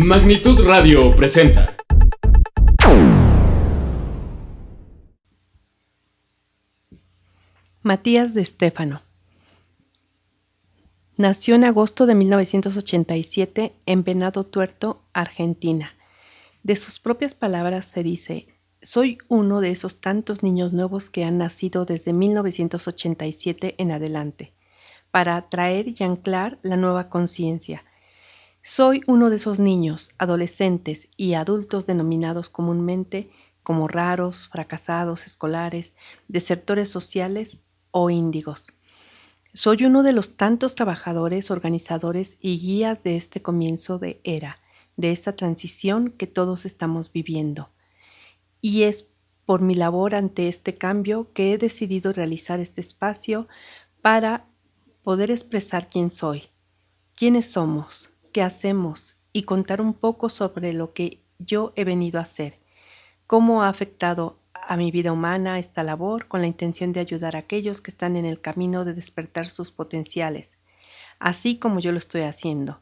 Magnitud Radio presenta. Matías de Stéfano. Nació en agosto de 1987 en Venado Tuerto, Argentina. De sus propias palabras se dice: soy uno de esos tantos niños nuevos que han nacido desde 1987 en adelante, para atraer y anclar la nueva conciencia. Soy uno de esos niños, adolescentes y adultos denominados comúnmente como raros, fracasados escolares, desertores sociales o índigos. Soy uno de los tantos trabajadores, organizadores y guías de este comienzo de era, de esta transición que todos estamos viviendo. Y es por mi labor ante este cambio que he decidido realizar este espacio para poder expresar quién soy, quiénes somos, qué hacemos y contar un poco sobre lo que yo he venido a hacer, cómo ha afectado a mi vida humana esta labor con la intención de ayudar a aquellos que están en el camino de despertar sus potenciales, así como yo lo estoy haciendo.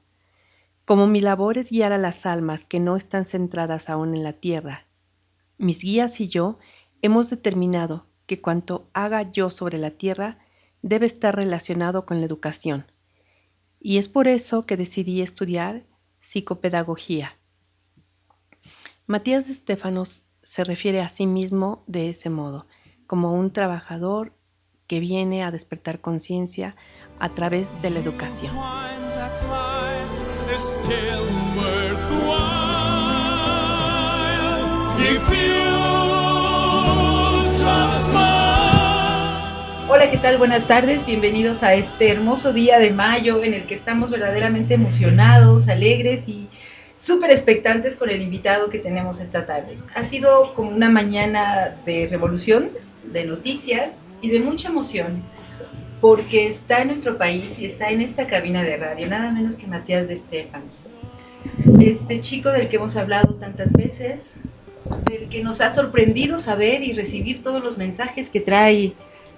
Como mi labor es guiar a las almas que no están centradas aún en la tierra, mis guías y yo hemos determinado que cuanto haga yo sobre la tierra debe estar relacionado con la educación. Y es por eso que decidí estudiar psicopedagogía. Matías de Stéfano se refiere a sí mismo de ese modo, como un trabajador que viene a despertar conciencia a través de la educación. Hola, ¿qué tal? Buenas tardes, bienvenidos a este hermoso día de mayo en el que estamos verdaderamente emocionados, alegres y súper expectantes con el invitado que tenemos esta tarde. Ha sido como una mañana de revolución, de noticias y de mucha emoción, porque está en nuestro país y está en esta cabina de radio, nada menos que Matías de Stéfano. Este chico del que hemos hablado tantas veces, del que nos ha sorprendido saber y recibir todos los mensajes que trae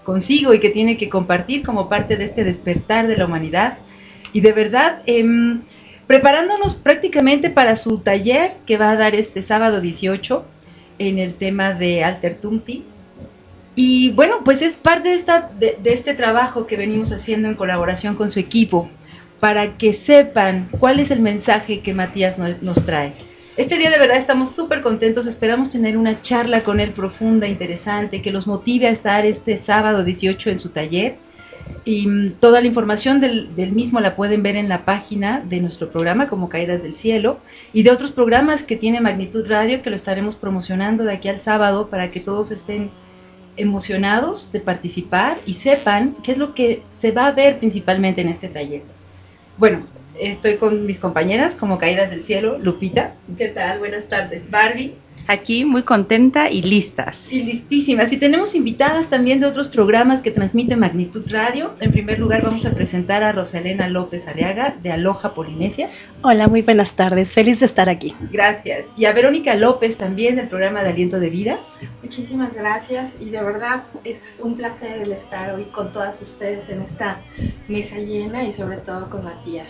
consigo y que tiene que compartir como parte de este despertar de la humanidad. Y de verdad, preparándonos prácticamente para su taller que va a dar este sábado 18 en el tema de Altertumti. Y bueno, pues es parte de este trabajo que venimos haciendo en colaboración con su equipo para que sepan cuál es el mensaje que Matías nos trae. Este día de verdad estamos súper contentos, esperamos tener una charla con él profunda, interesante, que los motive a estar este sábado 18 en su taller. Y toda la información del mismo la pueden ver en la página de nuestro programa como Caídas del Cielo y de otros programas que tiene Magnitud Radio, que lo estaremos promocionando de aquí al sábado para que todos estén emocionados de participar y sepan qué es lo que se va a ver principalmente en este taller. Bueno, estoy con mis compañeras como Caídas del Cielo, Lupita. ¿Qué tal? Buenas tardes. Barbie. Aquí muy contenta y listas. Y listísimas. Y tenemos invitadas también de otros programas que transmite Magnitud Radio. En primer lugar vamos a presentar a Rosalena López Aliaga de Aloha Polinesia. Hola, muy buenas tardes. Feliz de estar aquí. Gracias. Y a Verónica López también del programa de Aliento de Vida. Muchísimas gracias y de verdad es un placer el estar hoy con todas ustedes en esta mesa llena y sobre todo con Matías.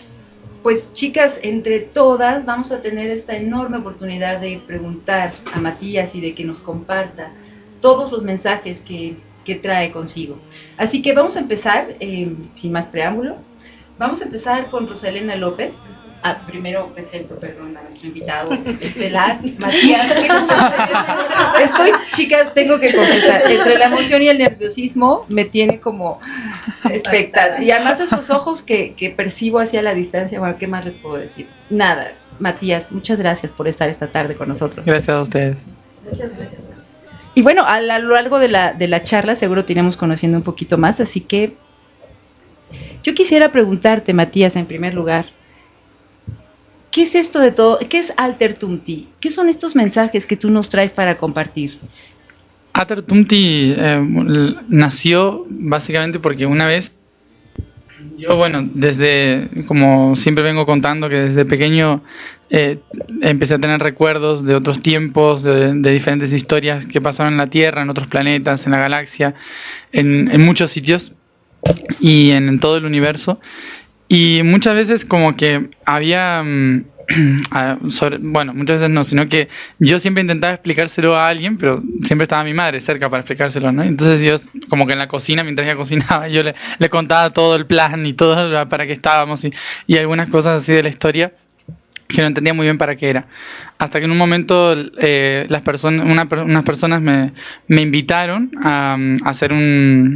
Pues chicas, entre todas vamos a tener esta enorme oportunidad de preguntar a Matías y de que nos comparta todos los mensajes que trae consigo. Así que vamos a empezar, sin más preámbulo, vamos a empezar con Rosalena López. Primero presento, perdón, a nuestro invitado estelar, Matías. Chicas, tengo que confesar, entre la emoción y el nerviosismo me tiene como expectante. Y además esos ojos que percibo hacia la distancia, bueno, ¿qué más les puedo decir? Nada, Matías, muchas gracias por estar esta tarde con nosotros. Gracias a ustedes. Muchas gracias. Y bueno, a lo largo de la charla seguro te iremos conociendo un poquito más, así que yo quisiera preguntarte, Matías, en primer lugar, ¿qué es esto de todo? ¿Qué es Altertumti? ¿Qué son estos mensajes que tú nos traes para compartir? Altertumti nació básicamente porque una vez, yo como siempre vengo contando, que desde pequeño empecé a tener recuerdos de otros tiempos, de diferentes historias que pasaron en la Tierra, en otros planetas, en la galaxia, en muchos sitios y en todo el universo. Y muchas veces como que había bueno, muchas veces no, sino que yo siempre intentaba explicárselo a alguien, pero siempre estaba mi madre cerca para explicárselo, ¿no? Entonces yo, como que en la cocina, mientras ella cocinaba, yo le contaba todo el plan y todo para qué estábamos y algunas cosas así de la historia que no entendía muy bien para qué era. Hasta que en un momento unas personas me invitaron a hacer un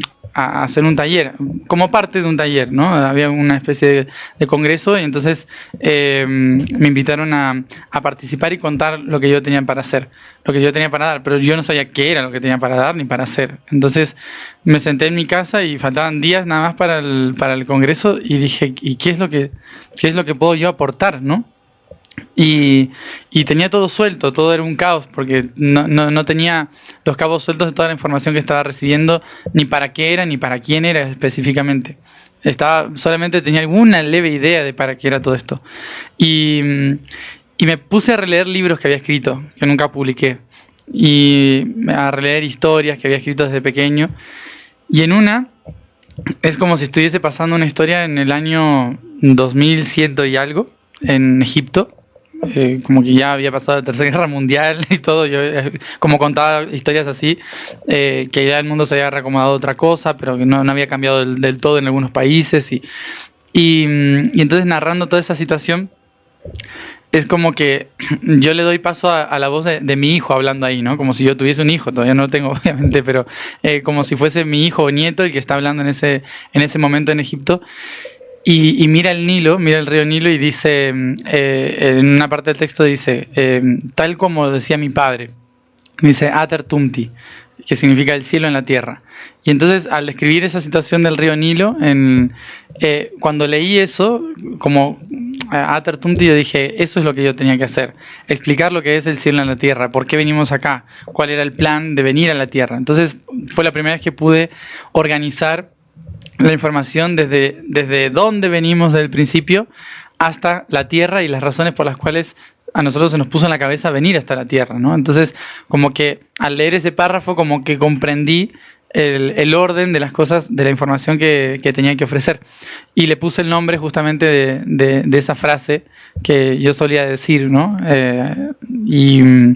taller, como parte de un taller, ¿no? Había una especie de congreso y entonces me invitaron a participar y contar lo que yo tenía para hacer, lo que yo tenía para dar, pero yo no sabía qué era lo que tenía para dar ni para hacer. Entonces me senté en mi casa y faltaban días nada más para el congreso y dije, ¿y qué es lo que puedo yo aportar, no? Y tenía todo suelto, todo era un caos, porque no tenía los cabos sueltos de toda la información que estaba recibiendo, ni para qué era, ni para quién era específicamente. Solamente tenía alguna leve idea de para qué era todo esto. Y me puse a releer libros que había escrito, que nunca publiqué, y a releer historias que había escrito desde pequeño. Y en una, es como si estuviese pasando una historia en el año 2100 y algo, en Egipto. Como que ya había pasado la Tercera Guerra Mundial y todo, yo como contaba historias así, que ya el mundo se había reacomodado a otra cosa, pero que no había cambiado del todo en algunos países y entonces narrando toda esa situación es como que yo le doy paso a la voz de mi hijo hablando ahí, ¿no? Como si yo tuviese un hijo, todavía no lo tengo obviamente, pero como si fuese mi hijo o nieto el que está hablando en ese momento en Egipto. Y mira el Nilo, mira el río Nilo y dice, en una parte del texto dice, tal como decía mi padre, dice Ater Tumti, que significa el cielo en la tierra. Y entonces al describir esa situación del río Nilo, cuando leí eso, como Ater Tumti, yo dije, eso es lo que yo tenía que hacer, explicar lo que es el cielo en la tierra, por qué venimos acá, cuál era el plan de venir a la tierra. Entonces fue la primera vez que pude organizar la información desde dónde venimos del principio hasta la tierra y las razones por las cuales a nosotros se nos puso en la cabeza venir hasta la tierra, ¿no? Entonces, como que al leer ese párrafo, como que comprendí el orden de las cosas, de la información que tenía que ofrecer. Y le puse el nombre justamente de esa frase que yo solía decir, ¿no? Que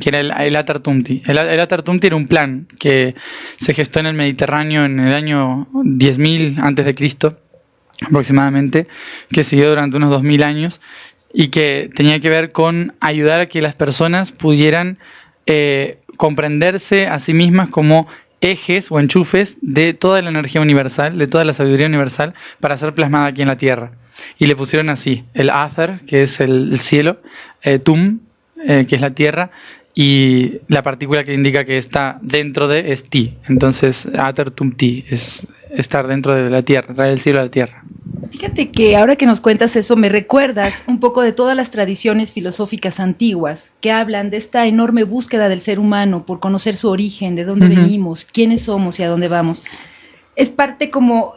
era el Ater Tumti. El Ater Tumti era un plan que se gestó en el Mediterráneo en el año 10.000 antes de Cristo, aproximadamente, que siguió durante unos 2000 años y que tenía que ver con ayudar a que las personas pudieran comprenderse a sí mismas como ejes o enchufes de toda la energía universal, de toda la sabiduría universal para ser plasmada aquí en la Tierra. Y le pusieron así, el Aether, que es el cielo, Tum, que es la Tierra, y la partícula que indica que está dentro de es Ti. Entonces, Ater Tum Ti es estar dentro de la Tierra, traer el cielo a la Tierra. Fíjate que ahora que nos cuentas eso, me recuerdas un poco de todas las tradiciones filosóficas antiguas que hablan de esta enorme búsqueda del ser humano por conocer su origen, de dónde venimos, quiénes somos y a dónde vamos. Es parte como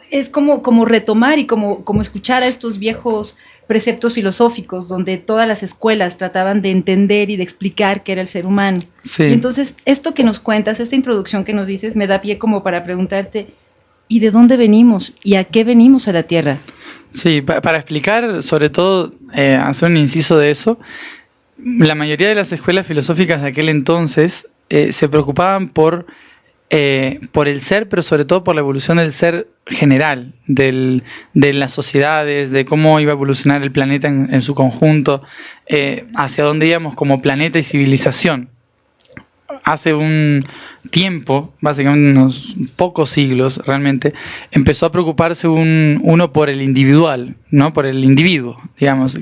retomar y como escuchar a estos viejos preceptos filosóficos donde todas las escuelas trataban de entender y de explicar qué era el ser humano. Sí. Y entonces esto que nos cuentas, esta introducción que nos dices, me da pie como para preguntarte, ¿y de dónde venimos? ¿Y a qué venimos a la Tierra? Sí, para explicar, sobre todo, hacer un inciso de eso, la mayoría de las escuelas filosóficas de aquel entonces se preocupaban por el ser, pero sobre todo por la evolución del ser general, de las sociedades, de cómo iba a evolucionar el planeta en su conjunto, hacia dónde íbamos como planeta y civilización. Hace un tiempo, básicamente unos pocos siglos realmente, empezó a preocuparse uno por el individual, ¿no? Por el individuo, digamos.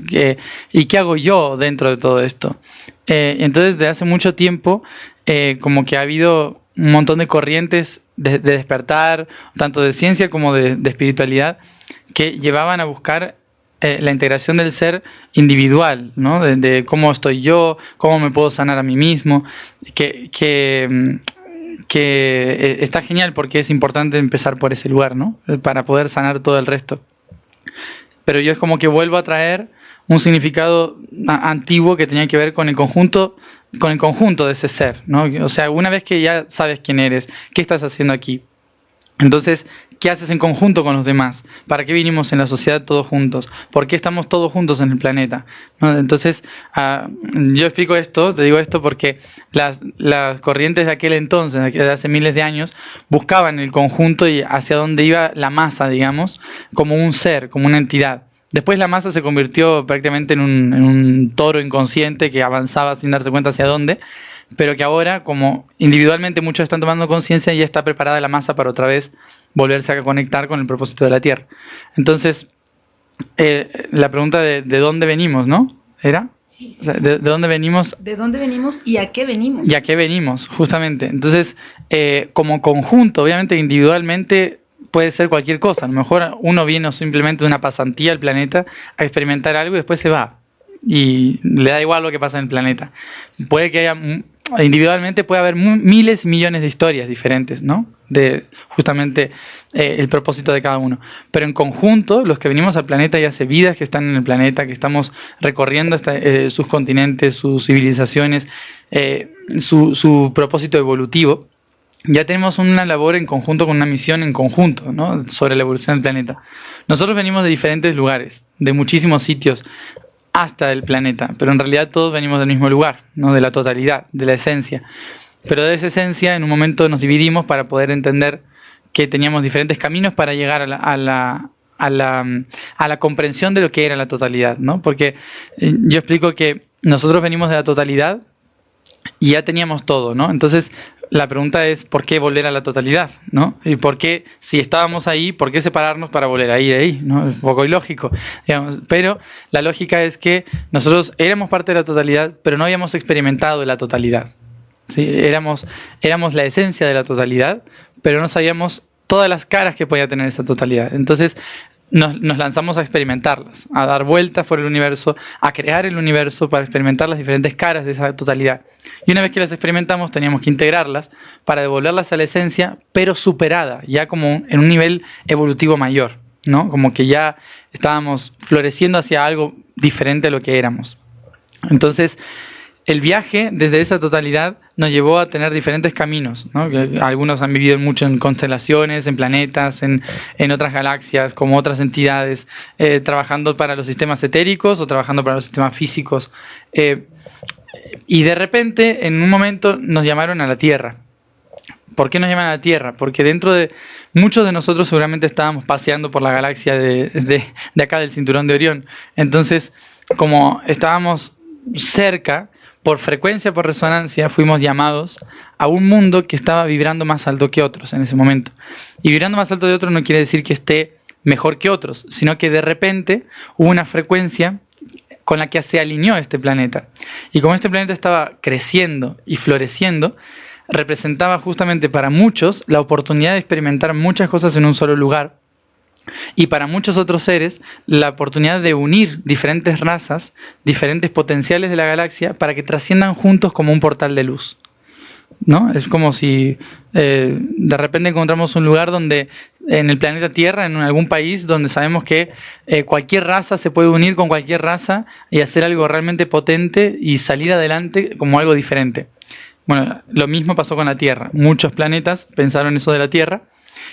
¿Y qué hago yo dentro de todo esto? Entonces, desde hace mucho tiempo, como que ha habido un montón de corrientes de despertar, tanto de ciencia como de espiritualidad, que llevaban a buscar la integración del ser individual, ¿no? De cómo estoy yo, cómo me puedo sanar a mí mismo, que está genial porque es importante empezar por ese lugar, ¿no? Para poder sanar todo el resto. Pero yo es como que vuelvo a traer un significado antiguo que tenía que ver con el conjunto de ese ser, ¿no? O sea, una vez que ya sabes quién eres, qué estás haciendo aquí, Entonces, ¿qué haces en conjunto con los demás? ¿Para qué vinimos en la sociedad todos juntos? ¿Por qué estamos todos juntos en el planeta? ¿No? Entonces, yo explico esto, te digo esto porque las corrientes de aquel entonces, de hace miles de años, buscaban el conjunto y hacia dónde iba la masa, digamos, como un ser, como una entidad. Después la masa se convirtió prácticamente en un toro inconsciente que avanzaba sin darse cuenta hacia dónde, pero que ahora, como individualmente muchos están tomando conciencia, ya está preparada la masa para otra vez volverse a conectar con el propósito de la Tierra. Entonces, la pregunta de dónde venimos, ¿no? ¿Era? Sí, sí. O sea, ¿de dónde venimos? ¿De dónde venimos y a qué venimos? ¿Y a qué venimos? Justamente. Entonces, como conjunto, obviamente individualmente puede ser cualquier cosa. A lo mejor uno viene simplemente de una pasantía al planeta a experimentar algo y después se va. Y le da igual lo que pasa en el planeta. Puede que haya, individualmente puede haber miles y millones de historias diferentes, ¿no? De justamente el propósito de cada uno. Pero en conjunto, los que venimos al planeta y hace vidas que están en el planeta, que estamos recorriendo sus continentes, sus civilizaciones, su propósito evolutivo, ya tenemos una labor en conjunto con una misión en conjunto, ¿no? Sobre la evolución del planeta. Nosotros venimos de diferentes lugares, de muchísimos sitios, hasta el planeta, pero en realidad todos venimos del mismo lugar, ¿no? De la totalidad, de la esencia. Pero de esa esencia en un momento nos dividimos para poder entender que teníamos diferentes caminos para llegar a la comprensión de lo que era la totalidad, ¿no? Porque yo explico que nosotros venimos de la totalidad y ya teníamos todo, ¿no? Entonces la pregunta es ¿por qué volver a la totalidad, ¿no? Y por qué, si estábamos ahí, ¿por qué separarnos para volver a ir ahí, ¿no? Es un poco ilógico, digamos. Pero la lógica es que nosotros éramos parte de la totalidad, pero no habíamos experimentado la totalidad, ¿sí? Éramos la esencia de la totalidad, pero no sabíamos todas las caras que podía tener esa totalidad. Entonces nos lanzamos a experimentarlas, a dar vueltas por el universo, a crear el universo para experimentar las diferentes caras de esa totalidad. Y una vez que las experimentamos, teníamos que integrarlas para devolverlas a la esencia, pero superada, ya como en un nivel evolutivo mayor, ¿no? Como que ya estábamos floreciendo hacia algo diferente a lo que éramos. Entonces, el viaje desde esa totalidad nos llevó a tener diferentes caminos, ¿no? Que algunos han vivido mucho en constelaciones, en planetas, en otras galaxias, como otras entidades, trabajando para los sistemas etéricos o trabajando para los sistemas físicos. Y de repente, en un momento, nos llamaron a la Tierra. ¿Por qué nos llaman a la Tierra? Porque dentro de muchos de nosotros seguramente estábamos paseando por la galaxia de acá del Cinturón de Orión. Entonces, como estábamos cerca, por frecuencia, por resonancia, fuimos llamados a un mundo que estaba vibrando más alto que otros en ese momento. Y vibrando más alto de otros no quiere decir que esté mejor que otros, sino que de repente hubo una frecuencia con la que se alineó este planeta. Y como este planeta estaba creciendo y floreciendo, representaba justamente para muchos la oportunidad de experimentar muchas cosas en un solo lugar. Y para muchos otros seres, la oportunidad de unir diferentes razas, diferentes potenciales de la galaxia, para que trasciendan juntos como un portal de luz, ¿no? Es como si de repente encontramos un lugar donde, en el planeta Tierra, en algún país, donde sabemos que cualquier raza se puede unir con cualquier raza y hacer algo realmente potente y salir adelante como algo diferente. Bueno, lo mismo pasó con la Tierra. Muchos planetas pensaron eso de la Tierra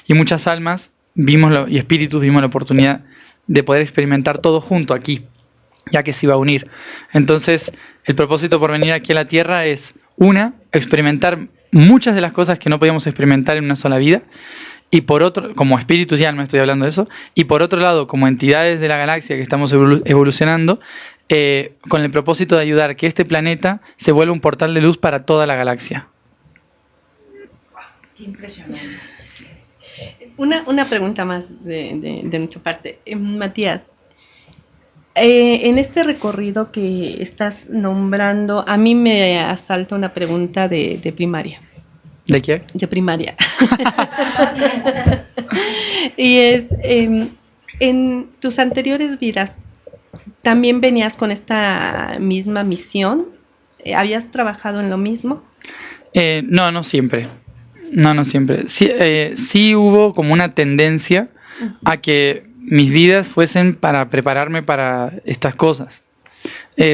y muchas almas y espíritus vimos la oportunidad de poder experimentar todo junto aquí, ya que se iba a unir. Entonces, el propósito por venir aquí a la Tierra es, experimentar muchas de las cosas que no podíamos experimentar en una sola vida, y por otro, como espíritus y almas estoy hablando de eso, y por otro lado, como entidades de la galaxia que estamos evolucionando, con el propósito de ayudar a que este planeta se vuelva un portal de luz para toda la galaxia. Qué impresionante. Una pregunta más de nuestra parte. Matías, en este recorrido que estás nombrando, a mí me asalta una pregunta de primaria. ¿De qué? De primaria. Y es, en tus anteriores vidas, ¿también venías con esta misma misión? ¿Habías trabajado en lo mismo? No siempre. No siempre. Sí hubo como una tendencia a que mis vidas fuesen para prepararme para estas cosas.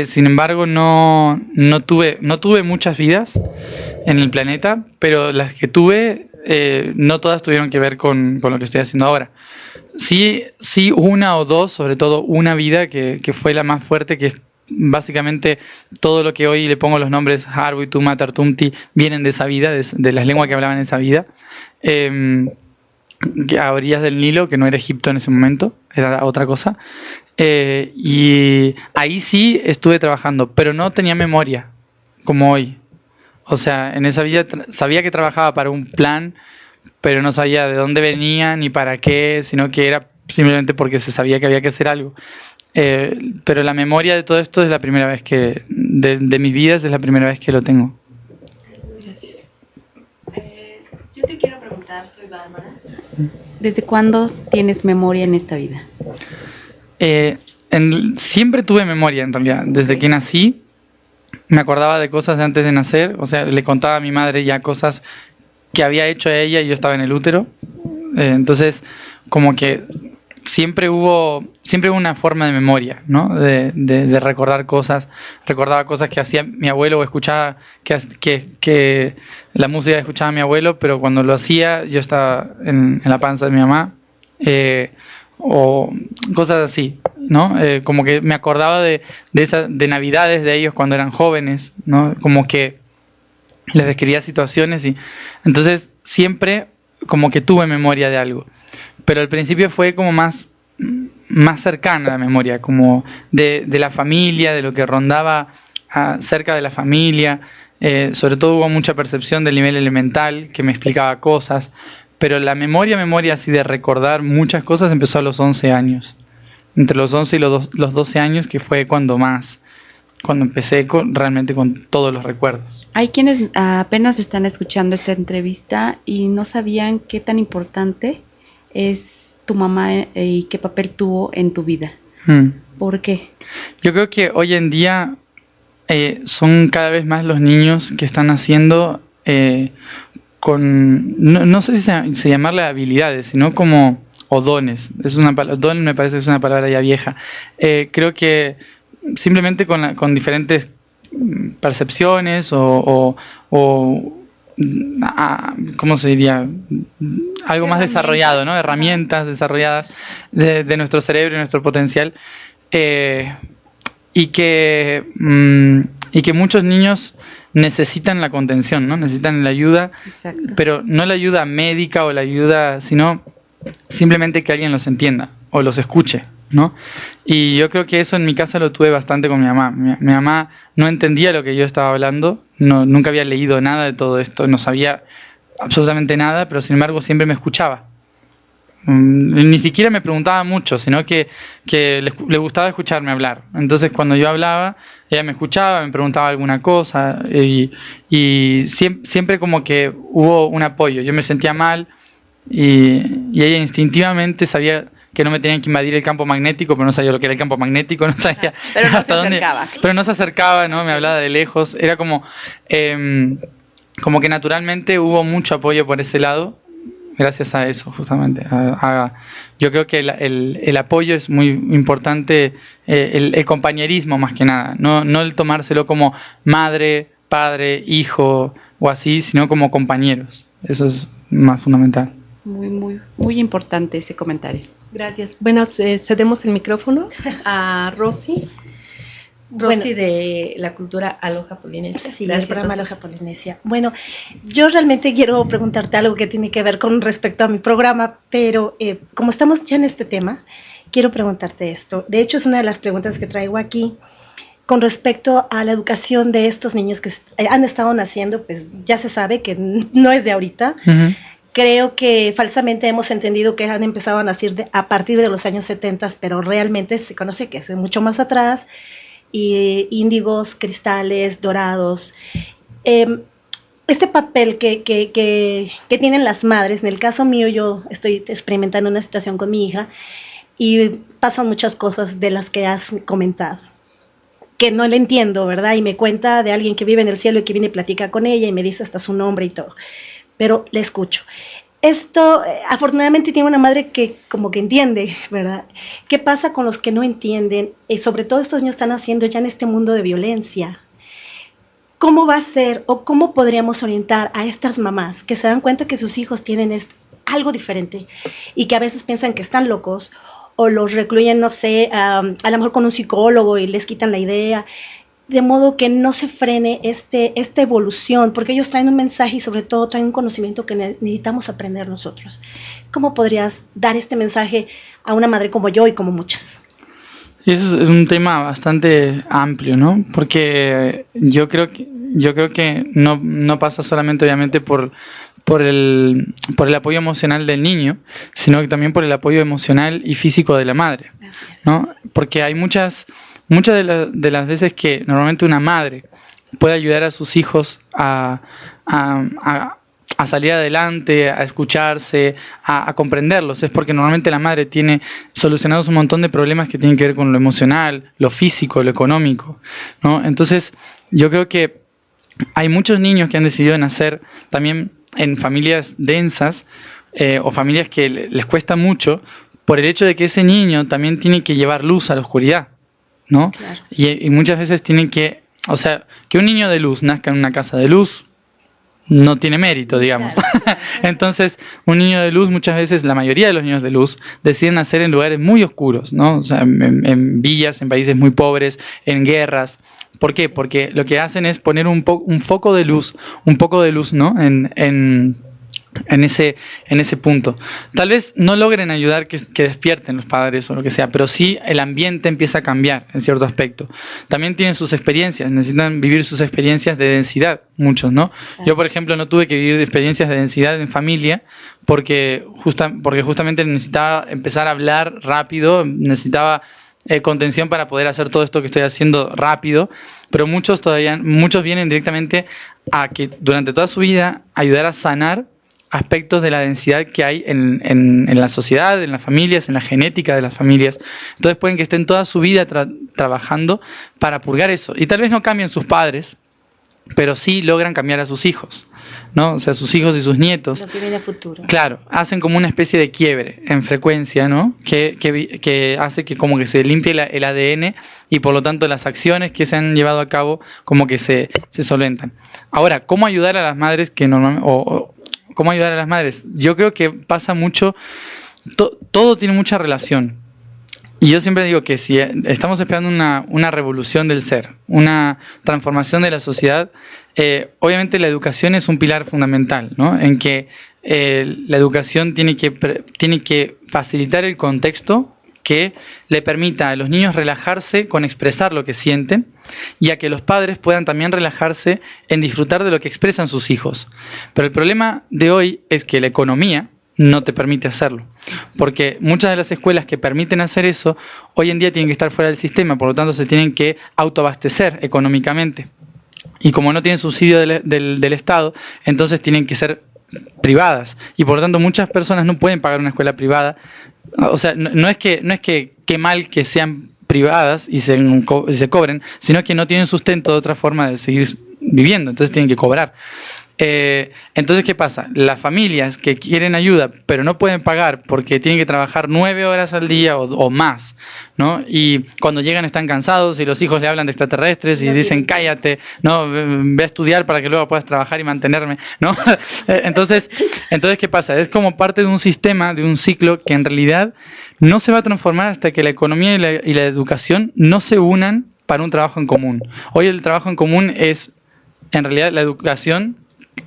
Sin embargo, no tuve muchas vidas en el planeta, pero las que tuve no todas tuvieron que ver con lo que estoy haciendo ahora. Sí, una o dos, sobre todo una vida que fue la más fuerte, que es básicamente todo lo que hoy le pongo los nombres Harbu, Tuma, Tartumti, vienen de esa vida, de las lenguas que hablaban en esa vida. A orillas del Nilo, que no era Egipto en ese momento, era otra cosa. Y ahí sí estuve trabajando, pero no tenía memoria, como hoy. O sea, en esa vida sabía que trabajaba para un plan, pero no sabía de dónde venía ni para qué, sino que era simplemente porque se sabía que había que hacer algo. Pero la memoria de todo esto es la primera vez que, de mis vidas, es la primera vez que lo tengo. Gracias. Yo te quiero preguntar, soy Bárbara. ¿Desde cuándo tienes memoria en esta vida? Siempre tuve memoria, en realidad. Desde que nací, me acordaba de cosas de antes de nacer. O sea, le contaba a mi madre ya cosas que había hecho ella y yo estaba en el útero. Entonces, como que siempre hubo una forma de memoria, ¿no? De recordar cosas. Recordaba cosas que hacía mi abuelo o escuchaba que la música que escuchaba mi abuelo, pero cuando lo hacía yo estaba en la panza de mi mamá. O cosas así, ¿no? Como que me acordaba de navidades de ellos cuando eran jóvenes, ¿no? Como que les describía situaciones y entonces siempre como que tuve memoria de algo. Pero al principio fue como más cercana la memoria, como de la familia, de lo que rondaba cerca de la familia. Sobre todo hubo mucha percepción del nivel elemental, que me explicaba cosas. Pero la memoria así de recordar muchas cosas empezó a los 11 años. Entre los 11 y los 12 años, que fue cuando empecé realmente con todos los recuerdos. Hay quienes apenas están escuchando esta entrevista y no sabían qué tan importante es tu mamá y qué papel tuvo en tu vida. ¿Por qué? Yo creo que hoy en día son cada vez más los niños que están naciendo no sé si llamarle habilidades, sino como o dones. Don me parece que es una palabra ya vieja. Creo que simplemente con diferentes percepciones o ¿cómo se diría? Algo más desarrollado, ¿no? Herramientas desarrolladas de nuestro cerebro y nuestro potencial. Y que muchos niños necesitan la contención, ¿no? Necesitan la ayuda. Exacto. Pero no la ayuda médica o la ayuda, sino simplemente que alguien los entienda o los escuche, ¿no? Y yo creo que eso en mi casa lo tuve bastante con mi mamá. Mi mamá no entendía lo que yo estaba hablando, nunca había leído nada de todo esto, no sabía absolutamente nada, pero sin embargo siempre me escuchaba. Ni siquiera me preguntaba mucho, sino que le gustaba escucharme hablar. Entonces cuando yo hablaba, ella me escuchaba, me preguntaba alguna cosa y siempre como que hubo un apoyo. Yo me sentía mal y ella instintivamente sabía que no me tenían que invadir el campo magnético, pero no sabía lo que era el campo magnético, no sabía pero no hasta dónde. Pero no se acercaba, ¿no? Me hablaba de lejos. Era como que naturalmente hubo mucho apoyo por ese lado. Gracias a eso, justamente. Yo creo que el apoyo es muy importante, el compañerismo más que nada. No el tomárselo como madre, padre, hijo o así, sino como compañeros. Eso es más fundamental. Muy, muy, muy importante ese comentario. Gracias. Bueno, cedemos el micrófono a Rosy. Rosy de la cultura alo-japolinesia. Sí, el programa alo-japolinesia. Bueno, yo realmente quiero preguntarte algo que tiene que ver con respecto a mi programa, pero como estamos ya en este tema, quiero preguntarte esto. De hecho, es una de las preguntas que traigo aquí con respecto a la educación de estos niños que han estado naciendo, pues ya se sabe que no es de ahorita. Uh-huh. Creo que falsamente hemos entendido que han empezado a nacer a partir de los años 70, pero realmente se conoce que es mucho más atrás. Y índigos, cristales, dorados. Este papel que tienen las madres, en el caso mío yo estoy experimentando una situación con mi hija y pasan muchas cosas de las que has comentado, que no le entiendo, ¿verdad? Y me cuenta de alguien que vive en el cielo y que viene y platica con ella y me dice hasta su nombre y todo, pero le escucho. Esto, afortunadamente, tiene una madre que como que entiende, ¿verdad? ¿Qué pasa con los que no entienden? Y sobre todo estos niños están haciendo ya en este mundo de violencia. ¿cómo va a ser o cómo podríamos orientar a estas mamás que se dan cuenta que sus hijos tienen algo diferente y que a veces piensan que están locos o los recluyen, no sé, a lo mejor con un psicólogo y les quitan la idea, de modo que no se frene esta evolución, porque ellos traen un mensaje y sobre todo traen un conocimiento que necesitamos aprender nosotros? ¿Cómo podrías dar este mensaje a una madre como yo y como muchas? Y eso es un tema bastante amplio, ¿no? Porque yo creo que no pasa solamente obviamente por el apoyo emocional del niño, sino que también por el apoyo emocional y físico de la madre, ¿no? Porque hay muchas de las veces que normalmente una madre puede ayudar a sus hijos a salir adelante, a escucharse, a comprenderlos, es porque normalmente la madre tiene solucionados un montón de problemas que tienen que ver con lo emocional, lo físico, lo económico, ¿no? Entonces, yo creo que hay muchos niños que han decidido nacer también en familias densas o familias que les cuesta mucho por el hecho de que ese niño también tiene que llevar luz a la oscuridad, ¿no? Claro. Y muchas veces tienen que, o sea, que un niño de luz nazca en una casa de luz no tiene mérito, digamos. Claro. Entonces, un niño de luz, muchas veces, la mayoría de los niños de luz deciden nacer en lugares muy oscuros, ¿no? O sea, en villas, en países muy pobres, en guerras. ¿Por qué? Porque lo que hacen es poner un poco de luz, ¿no? En ese punto. Tal vez no logren ayudar que despierten los padres o lo que sea, pero sí el ambiente empieza a cambiar en cierto aspecto. También tienen sus experiencias, necesitan vivir sus experiencias de densidad, muchos, ¿no? Claro. Yo, por ejemplo, no tuve que vivir experiencias de densidad en familia porque justamente necesitaba empezar a hablar rápido, necesitaba contención para poder hacer todo esto que estoy haciendo rápido, pero muchos vienen directamente a que durante toda su vida ayudar a sanar aspectos de la densidad que hay en la sociedad, en las familias, en la genética de las familias. Entonces pueden que estén toda su vida trabajando para purgar eso. Y tal vez no cambien sus padres, pero sí logran cambiar a sus hijos, ¿no? O sea, sus hijos y sus nietos. Lo que viene a futuro. Claro, hacen como una especie de quiebre en frecuencia, ¿no? Que hace que como que se limpie el ADN y por lo tanto las acciones que se han llevado a cabo como que se solventan. Ahora, ¿cómo ayudar a las madres que normalmente... ¿Cómo ayudar a las madres? Yo creo que pasa mucho, todo tiene mucha relación. Y yo siempre digo que si estamos esperando una revolución del ser, una transformación de la sociedad, obviamente la educación es un pilar fundamental, ¿no? En que la educación tiene que facilitar el contexto que le permita a los niños relajarse con expresar lo que sienten y a que los padres puedan también relajarse en disfrutar de lo que expresan sus hijos. Pero el problema de hoy es que la economía no te permite hacerlo, porque muchas de las escuelas que permiten hacer eso hoy en día tienen que estar fuera del sistema, por lo tanto se tienen que autoabastecer económicamente. Y como no tienen subsidio del Estado, entonces tienen que ser privadas y por lo tanto muchas personas no pueden pagar una escuela privada. O sea, no es que qué mal que sean privadas y se cobren, sino que no tienen sustento de otra forma de seguir viviendo, entonces tienen que cobrar. Entonces, ¿qué pasa? Las familias que quieren ayuda, pero no pueden pagar porque tienen que trabajar 9 horas al día o más, ¿no? Y cuando llegan están cansados y los hijos le hablan de extraterrestres y dicen, cállate, no, ve a estudiar para que luego puedas trabajar y mantenerme, ¿no? Entonces, ¿qué pasa? Es como parte de un sistema, de un ciclo que en realidad no se va a transformar hasta que la economía y la educación no se unan para un trabajo en común. Hoy el trabajo en común es, en realidad, la educación,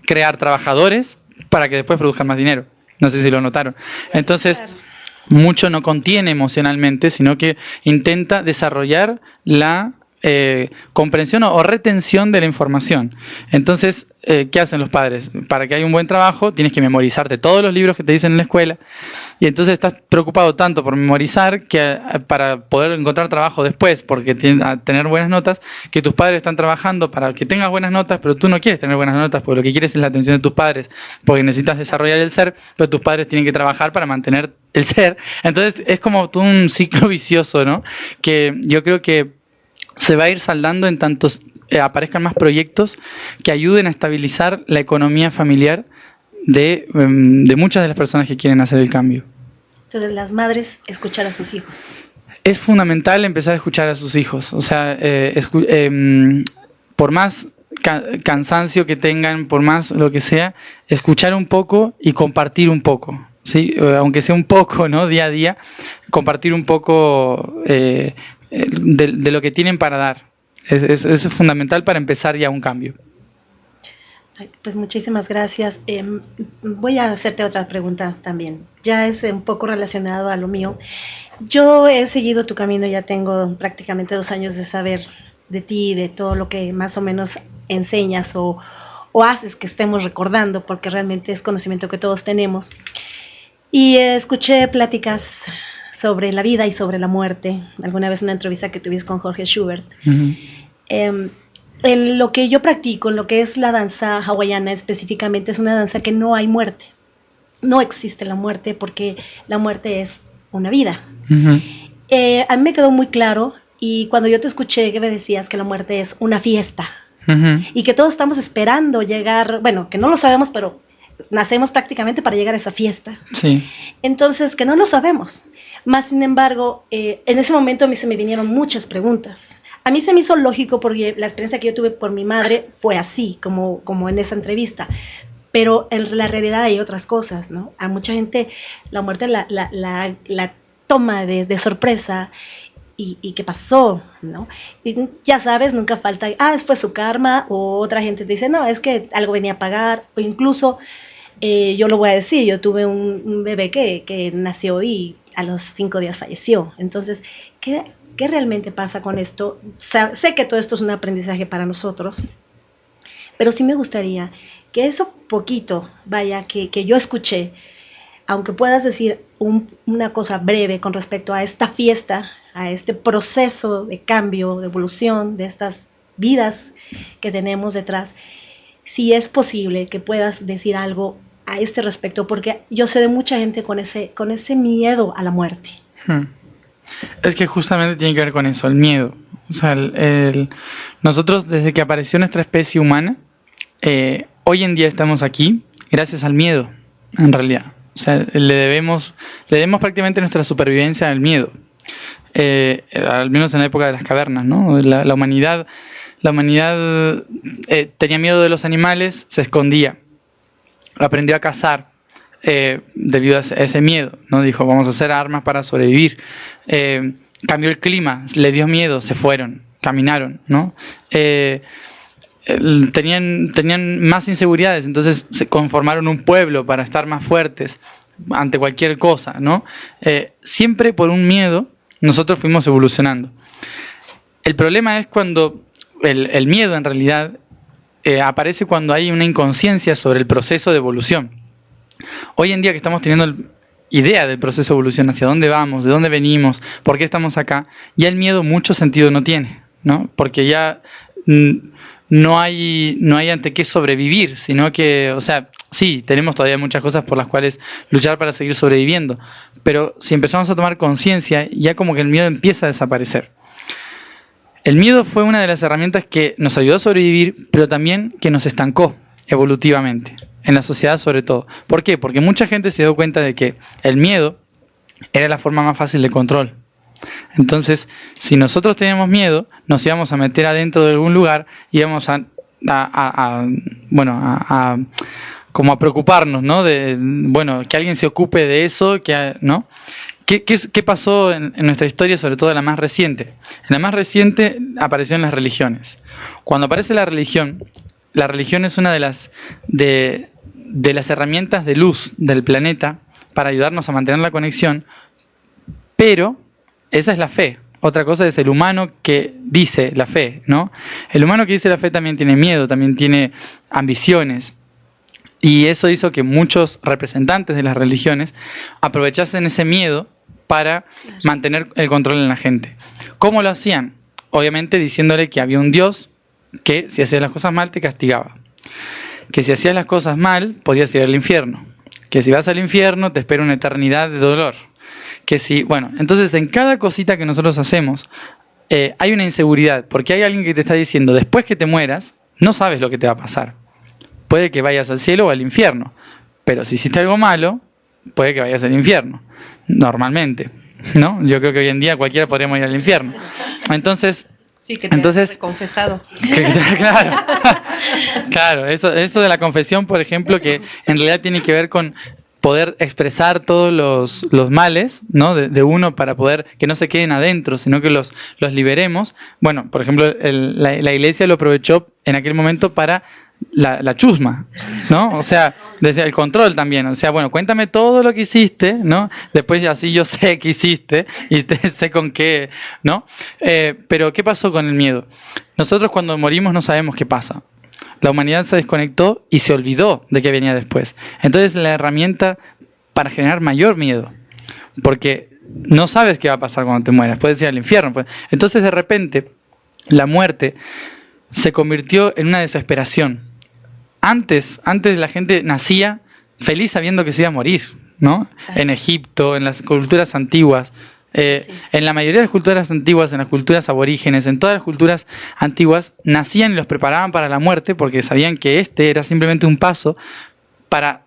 crear trabajadores para que después produzcan más dinero. No sé si lo notaron. Entonces, mucho no contiene emocionalmente, sino que intenta desarrollar la comprensión o retención de la información. Entonces, ¿qué hacen los padres? Para que haya un buen trabajo, tienes que memorizarte todos los libros que te dicen en la escuela, y entonces estás preocupado tanto por memorizar que para poder encontrar trabajo después, porque tener buenas notas, que tus padres están trabajando para que tengas buenas notas, pero tú no quieres tener buenas notas porque lo que quieres es la atención de tus padres, porque necesitas desarrollar el ser, pero tus padres tienen que trabajar para mantener el ser. Entonces es como todo un ciclo vicioso, ¿no? Que yo creo que se va a ir saldando en tantos aparezcan más proyectos que ayuden a estabilizar la economía familiar de muchas de las personas que quieren hacer el cambio. Entonces, las madres, escuchar a sus hijos. Es fundamental empezar a escuchar a sus hijos. O sea, por más cansancio que tengan, por más lo que sea, escuchar un poco y compartir un poco, ¿sí? Aunque sea un poco, ¿no? Día a día, compartir un poco de lo que tienen para dar. Eso es fundamental para empezar ya un cambio. Pues muchísimas gracias. Voy a hacerte otra pregunta también. Ya es un poco relacionado a lo mío. Yo he seguido tu camino, ya tengo prácticamente 2 años de saber de ti, de todo lo que más o menos enseñas o haces que estemos recordando, porque realmente es conocimiento que todos tenemos. Y escuché pláticas sobre la vida y sobre la muerte. Alguna vez una entrevista que tuviste con Jorge Schubert. Uh-huh. En lo que yo practico, en lo que es la danza hawaiana específicamente, es una danza que no hay muerte. No existe la muerte porque la muerte es una vida. Uh-huh. A mí me quedó muy claro, y cuando yo te escuché que me decías que la muerte es una fiesta, uh-huh, y que todos estamos esperando llegar, bueno, que no lo sabemos, pero nacemos prácticamente para llegar a esa fiesta. Sí. Entonces, que no lo sabemos. Más sin embargo, en ese momento a mí se me vinieron muchas preguntas. A mí se me hizo lógico porque la experiencia que yo tuve por mi madre fue así, como en esa entrevista. Pero en la realidad hay otras cosas, ¿no? A mucha gente la muerte la toma de sorpresa. ¿Y qué pasó? ¿No? Y ya sabes, nunca falta, fue su karma, o otra gente te dice, no, es que algo venía a pagar, o incluso, yo lo voy a decir, yo tuve un bebé que nació y a los 5 días falleció. Entonces, ¿qué realmente pasa con esto? Sé que todo esto es un aprendizaje para nosotros, pero sí me gustaría que eso poquito, que yo escuché, aunque puedas decir una cosa breve con respecto a esta fiesta, a este proceso de cambio, de evolución, de estas vidas que tenemos detrás, si es posible que puedas decir algo a este respecto, porque yo sé de mucha gente con ese miedo a la muerte. Es que justamente tiene que ver con eso, el miedo. O sea, nosotros desde que apareció nuestra especie humana, hoy en día estamos aquí gracias al miedo, en realidad. O sea, le debemos prácticamente nuestra supervivencia al miedo. Al menos en la época de las cavernas, ¿no? La humanidad tenía miedo de los animales, se escondía, aprendió a cazar debido a ese miedo, ¿no? Dijo, vamos a hacer armas para sobrevivir. Cambió el clima, le dio miedo, se fueron, caminaron, ¿no? Tenían más inseguridades, entonces se conformaron un pueblo para estar más fuertes ante cualquier cosa, ¿no? Siempre por un miedo nosotros fuimos evolucionando. El problema es cuando el miedo en realidad aparece cuando hay una inconsciencia sobre el proceso de evolución. Hoy en día que estamos teniendo idea del proceso de evolución, hacia dónde vamos, de dónde venimos, por qué estamos acá, ya el miedo mucho sentido no tiene, ¿no? Porque ya no hay ante qué sobrevivir, sino que, o sea, sí, tenemos todavía muchas cosas por las cuales luchar para seguir sobreviviendo, pero si empezamos a tomar conciencia, ya como que el miedo empieza a desaparecer. El miedo fue una de las herramientas que nos ayudó a sobrevivir, pero también que nos estancó evolutivamente, en la sociedad sobre todo. ¿Por qué? Porque mucha gente se dio cuenta de que el miedo era la forma más fácil de control. Entonces, si nosotros teníamos miedo, nos íbamos a meter adentro de algún lugar y íbamos como a preocuparnos, ¿no? Que alguien se ocupe de eso, ¿no? ¿Qué pasó en nuestra historia, sobre todo en la más reciente? En la más reciente apareció en las religiones. Cuando aparece la religión es una de las herramientas de luz del planeta para ayudarnos a mantener la conexión, pero esa es la fe. Otra cosa es el humano que dice la fe, ¿no? El humano que dice la fe también tiene miedo, también tiene ambiciones. Y eso hizo que muchos representantes de las religiones aprovechasen ese miedo para mantener el control en la gente. ¿Cómo lo hacían? Obviamente diciéndole que había un Dios que si hacías las cosas mal te castigaba. Que si hacías las cosas mal podías ir al infierno. Que si vas al infierno te espera una eternidad de dolor. Entonces en cada cosita que nosotros hacemos hay una inseguridad, porque hay alguien que te está diciendo, después que te mueras, no sabes lo que te va a pasar. Puede que vayas al cielo o al infierno, pero si hiciste algo malo, puede que vayas al infierno, normalmente, ¿no? Yo creo que hoy en día cualquiera podríamos ir al infierno. Entonces, Sí, que te Entonces, has confesado. Claro, claro, eso de la confesión, por ejemplo, que en realidad tiene que ver con poder expresar todos los males, ¿no? de uno, para poder que no se queden adentro, sino que los liberemos. Bueno, por ejemplo, la iglesia lo aprovechó en aquel momento para la chusma, ¿no? O sea, desde el control también. O sea, bueno, cuéntame todo lo que hiciste, ¿no? Después así yo sé qué hiciste y sé con qué, ¿no? Pero ¿qué pasó con el miedo? Nosotros cuando morimos no sabemos qué pasa. La humanidad se desconectó y se olvidó de qué venía después. Entonces la herramienta para generar mayor miedo, porque no sabes qué va a pasar cuando te mueras, puedes ir al infierno. Entonces de repente la muerte se convirtió en una desesperación. Antes la gente nacía feliz sabiendo que se iba a morir, ¿no? En Egipto, en las culturas antiguas. En la mayoría de las culturas antiguas, en las culturas aborígenes, en todas las culturas antiguas, nacían y los preparaban para la muerte porque sabían que este era simplemente un paso para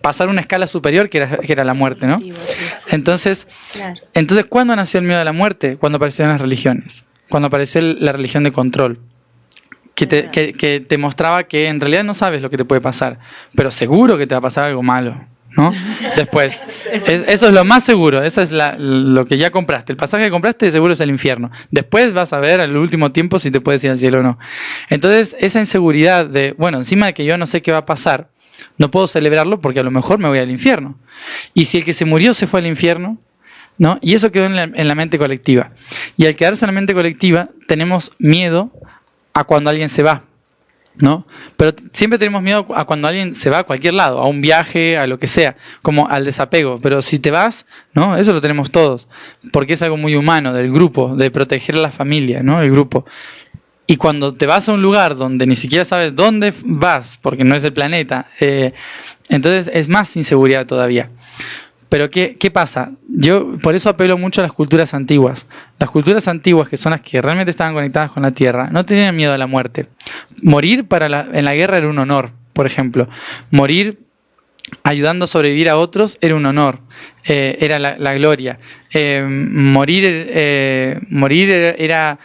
pasar una escala superior que era la muerte, ¿no? Entonces, ¿cuándo nació el miedo a la muerte? Cuando aparecieron las religiones, cuando apareció la religión de control, que te mostraba que en realidad no sabes lo que te puede pasar, pero seguro que te va a pasar algo malo, ¿no? Después, eso es lo más seguro, eso es lo que ya compraste. El pasaje que compraste seguro es el infierno. Después vas a ver al último tiempo si te puedes ir al cielo o no. Entonces, esa inseguridad de, bueno, encima de que yo no sé qué va a pasar, no puedo celebrarlo porque a lo mejor me voy al infierno. Y si el que se murió se fue al infierno, ¿no? Y eso quedó en la mente colectiva. Y al quedarse en la mente colectiva, tenemos miedo a cuando alguien se va, ¿no? Pero siempre tenemos miedo a cuando alguien se va a cualquier lado, a un viaje, a lo que sea, como al desapego. Pero si te vas, ¿no? Eso lo tenemos todos, porque es algo muy humano del grupo, de proteger a la familia, ¿no? El grupo. Y cuando te vas a un lugar donde ni siquiera sabes dónde vas, porque no es el planeta, entonces es más inseguridad todavía. Pero ¿qué pasa? Yo por eso apelo mucho a las culturas antiguas. Las culturas antiguas, que son las que realmente estaban conectadas con la tierra, no tenían miedo a la muerte. Morir en la guerra era un honor, por ejemplo. Morir ayudando a sobrevivir a otros era un honor, era la gloria. Morir era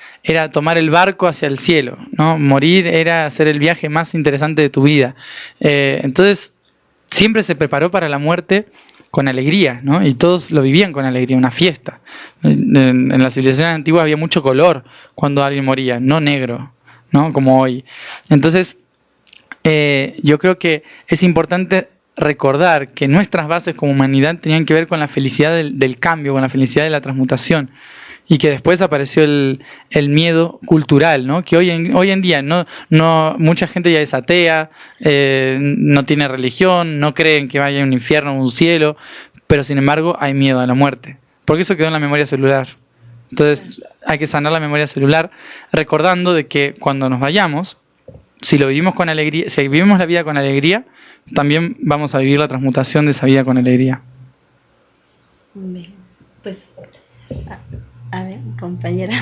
tomar el barco hacia el cielo, ¿no? Morir era hacer el viaje más interesante de tu vida. Entonces, siempre se preparó para la muerte con alegría, ¿no? Y todos lo vivían con alegría, una fiesta. En las civilizaciones antiguas había mucho color cuando alguien moría, no negro, ¿no? Como hoy. Entonces, yo creo que es importante recordar que nuestras bases como humanidad tenían que ver con la felicidad del cambio, con la felicidad de la transmutación. Y que después apareció el miedo cultural, ¿no? Que hoy en día no mucha gente ya es atea, no tiene religión, no creen que vaya a un infierno o un cielo, pero sin embargo hay miedo a la muerte, porque eso quedó en la memoria celular. Entonces hay que sanar la memoria celular recordando de que cuando nos vayamos, si lo vivimos con alegría, si vivimos la vida con alegría, también vamos a vivir la transmutación de esa vida con alegría. Bien, pues... A ver, compañera.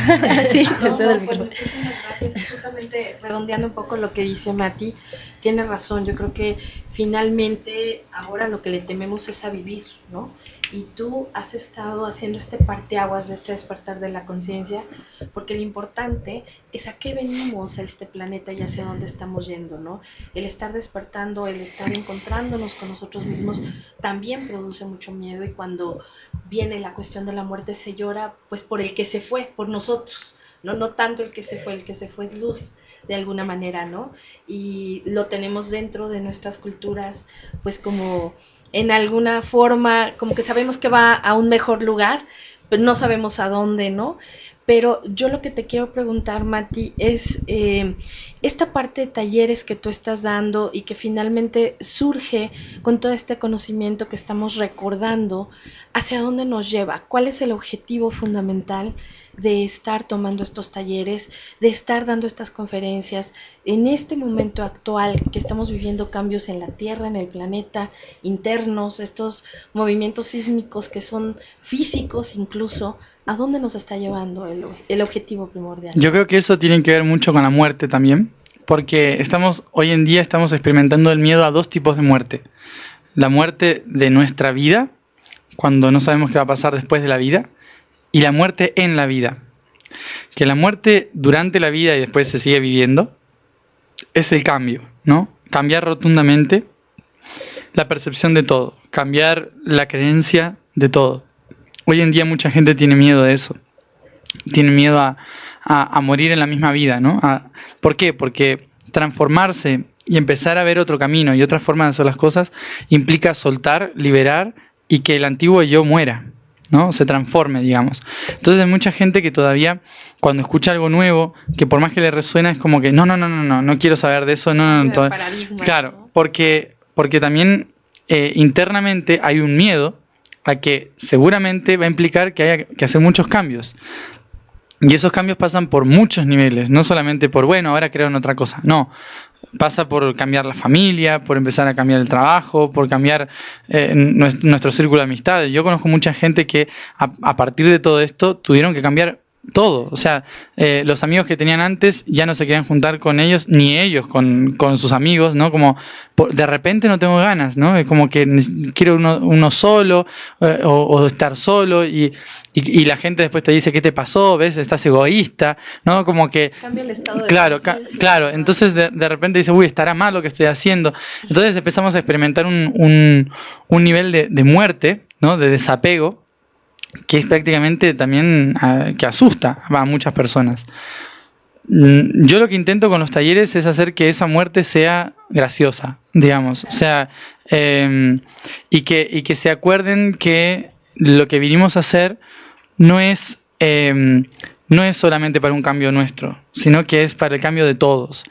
Sí, pues muchísimas gracias. Justamente redondeando un poco lo que dice Mati, tiene razón. Yo creo que finalmente ahora lo que le tememos es a vivir, ¿no? Y tú has estado haciendo este parteaguas de este despertar de la conciencia, porque lo importante es a qué venimos a este planeta y hacia dónde estamos yendo, ¿no? El estar despertando, el estar encontrándonos con nosotros mismos también produce mucho miedo, y cuando viene la cuestión de la muerte se llora pues por el que se fue, por nosotros, no tanto el que se fue es luz de alguna manera, ¿no? Y lo tenemos dentro de nuestras culturas pues como en alguna forma, como que sabemos que va a un mejor lugar, pero no sabemos a dónde, ¿no? Pero yo lo que te quiero preguntar, Mati, es esta parte de talleres que tú estás dando y que finalmente surge con todo este conocimiento que estamos recordando, ¿hacia dónde nos lleva? ¿Cuál es el objetivo fundamental de estar tomando estos talleres, de estar dando estas conferencias en este momento actual que estamos viviendo cambios en la Tierra, en el planeta, internos, estos movimientos sísmicos que son físicos incluso? ¿A dónde nos está llevando el objetivo primordial? Yo creo que eso tiene que ver mucho con la muerte también, porque hoy en día estamos experimentando el miedo a dos tipos de muerte. La muerte de nuestra vida, cuando no sabemos qué va a pasar después de la vida, y la muerte en la vida. que la muerte durante la vida y después se sigue viviendo es el cambio, ¿no? Cambiar rotundamente la percepción de todo, cambiar la creencia de todo. Hoy en día mucha gente tiene miedo de eso, tiene miedo a morir en la misma vida, ¿no? ¿Por qué? Porque transformarse y empezar a ver otro camino y otra forma de hacer las cosas implica soltar, liberar y que el antiguo yo muera, ¿no? Se transforme, digamos. Entonces hay mucha gente que todavía cuando escucha algo nuevo, que por más que le resuena es como que no quiero saber de eso, claro, ¿no? Porque también internamente hay un miedo a que seguramente va a implicar que haya que hacer muchos cambios. Y esos cambios pasan por muchos niveles, no solamente por, bueno, ahora creo en otra cosa, no. Pasa por cambiar la familia, por empezar a cambiar el trabajo, por cambiar nuestro círculo de amistades. Yo conozco mucha gente que a partir de todo esto tuvieron que cambiar todo. O sea, los amigos que tenían antes ya no se querían juntar con ellos, ni ellos con sus amigos, ¿no? Como de repente no tengo ganas, ¿no? Es como que quiero uno solo o estar solo y la gente después te dice, ¿qué te pasó? ¿Ves? Estás egoísta, ¿no? Como que... Cambia el estado de claro. Entonces de repente dice, uy, estará mal lo que estoy haciendo. Entonces empezamos a experimentar un nivel de muerte, ¿no? De desapego, que es prácticamente también que asusta a muchas personas. Yo lo que intento con los talleres es hacer que esa muerte sea graciosa, digamos, o sea, y que se acuerden que lo que vinimos a hacer no es solamente para un cambio nuestro, sino que es para el cambio de todos,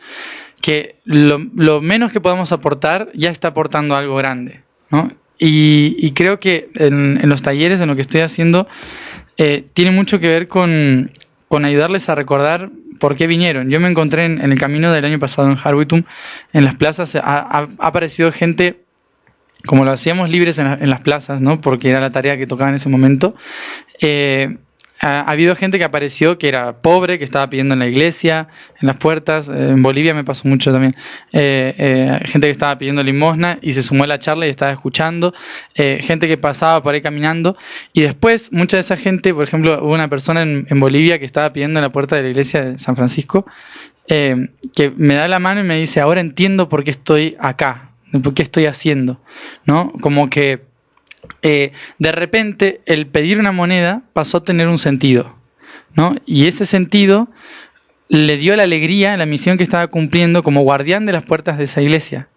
que lo menos que podamos aportar ya está aportando algo grande, ¿no? Y creo que en los talleres, en lo que estoy haciendo, tiene mucho que ver con ayudarles a recordar por qué vinieron. Yo me encontré en el camino del año pasado en Harwitum, en las plazas, ha aparecido gente, como lo hacíamos libres en las plazas, ¿no? Porque era la tarea que tocaba en ese momento. Ha habido gente que apareció que era pobre, que estaba pidiendo en la iglesia, en las puertas. En Bolivia me pasó mucho también. Gente que estaba pidiendo limosna y se sumó a la charla y estaba escuchando. Gente que pasaba por ahí caminando. Y después, mucha de esa gente, por ejemplo, hubo una persona en Bolivia que estaba pidiendo en la puerta de la iglesia de San Francisco, que me da la mano y me dice, ahora entiendo por qué estoy acá, por qué estoy haciendo, ¿no? Como que de repente el pedir una moneda pasó a tener un sentido, ¿no? Y ese sentido le dio la alegría, la misión que estaba cumpliendo como guardián de las puertas de esa iglesia,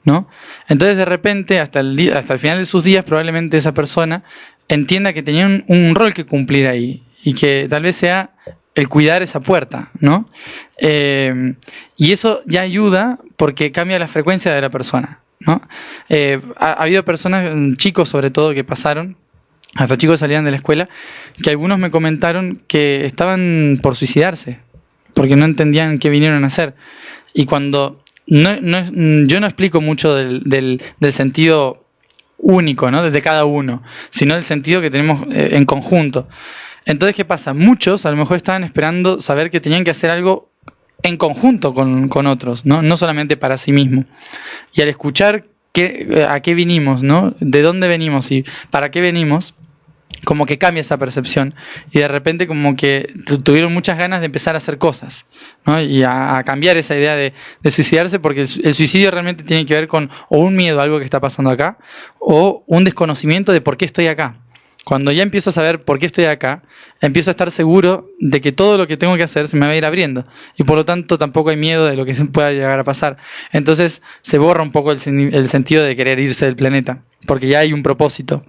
¿no? Entonces de repente hasta el final de sus días probablemente esa persona entienda que tenía un rol que cumplir ahí y que tal vez sea el cuidar esa puerta, ¿no? Y eso ya ayuda porque cambia la frecuencia de la persona, ¿no? Ha habido personas, chicos sobre todo, que pasaron, hasta chicos que salían de la escuela, que algunos me comentaron que estaban por suicidarse, porque no entendían qué vinieron a hacer. Y cuando yo no explico mucho del sentido único, ¿no? Desde cada uno, sino del sentido que tenemos en conjunto. Entonces, ¿qué pasa? Muchos a lo mejor estaban esperando saber que tenían que hacer algo en conjunto con otros, ¿no? No solamente para sí mismo. Y al escuchar a qué vinimos, ¿no? De dónde venimos y para qué venimos, como que cambia esa percepción. Y de repente como que tuvieron muchas ganas de empezar a hacer cosas, ¿no? Y a cambiar esa idea de suicidarse, porque el suicidio realmente tiene que ver con o un miedo a algo que está pasando acá, o un desconocimiento de por qué estoy acá. Cuando ya empiezo a saber por qué estoy acá, empiezo a estar seguro de que todo lo que tengo que hacer se me va a ir abriendo. Y por lo tanto tampoco hay miedo de lo que pueda llegar a pasar. Entonces se borra un poco el sentido de querer irse del planeta, porque ya hay un propósito.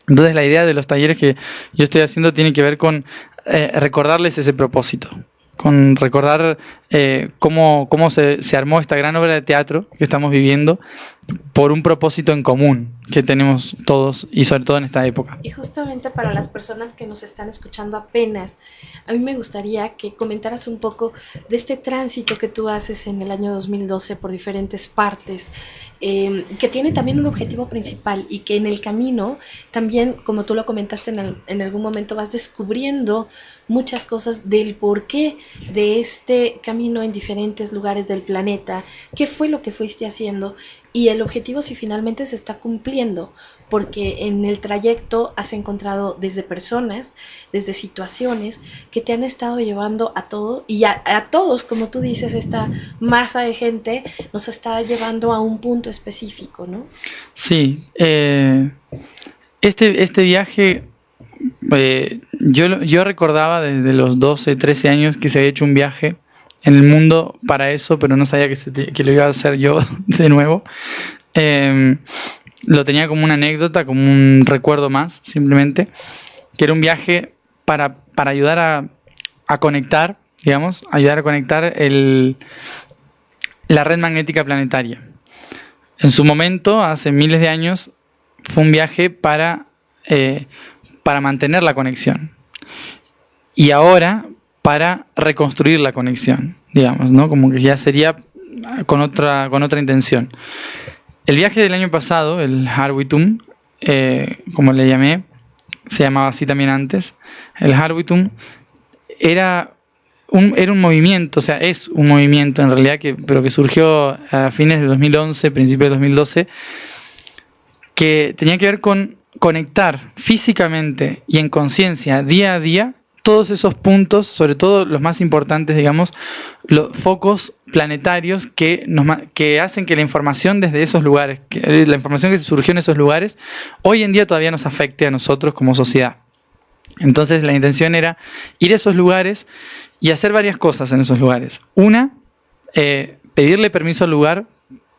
Entonces la idea de los talleres que yo estoy haciendo tiene que ver con recordarles ese propósito. Con recordar cómo se armó esta gran obra de teatro que estamos viviendo por un propósito en común que tenemos todos y sobre todo en esta época. Y justamente para las personas que nos están escuchando apenas, a mí me gustaría que comentaras un poco de este tránsito que tú haces en el año 2012 por diferentes partes, que tiene también un objetivo principal y que en el camino también, como tú lo comentaste en algún momento, vas descubriendo muchas cosas del porqué de este cambio camino en diferentes lugares del planeta, qué fue lo que fuiste haciendo y el objetivo si finalmente se está cumpliendo, porque en el trayecto has encontrado desde personas, desde situaciones que te han estado llevando a todo y a todos, como tú dices, esta masa de gente nos está llevando a un punto específico, ¿no? Sí, este viaje, yo recordaba desde los 12, 13 años que se había hecho un viaje en el mundo para eso, pero no sabía que lo iba a hacer yo de nuevo. Lo tenía como una anécdota, como un recuerdo más, simplemente, que era un viaje para ayudar a conectar, digamos, ayudar a conectar la red magnética planetaria. En su momento, hace miles de años, fue un viaje para mantener la conexión. Y ahora para reconstruir la conexión, digamos, ¿no? Como que ya sería con otra intención. El viaje del año pasado, el Harwitum, como le llamé, se llamaba así también antes, el Harwitum era un movimiento, o sea, es un movimiento en realidad, pero que surgió a fines de 2011, principios de 2012, que tenía que ver con conectar físicamente y en conciencia día a día todos esos puntos, sobre todo los más importantes, digamos, los focos planetarios que hacen que la información desde esos lugares, la información que surgió en esos lugares, hoy en día todavía nos afecte a nosotros como sociedad. Entonces la intención era ir a esos lugares y hacer varias cosas en esos lugares. Una, pedirle permiso al lugar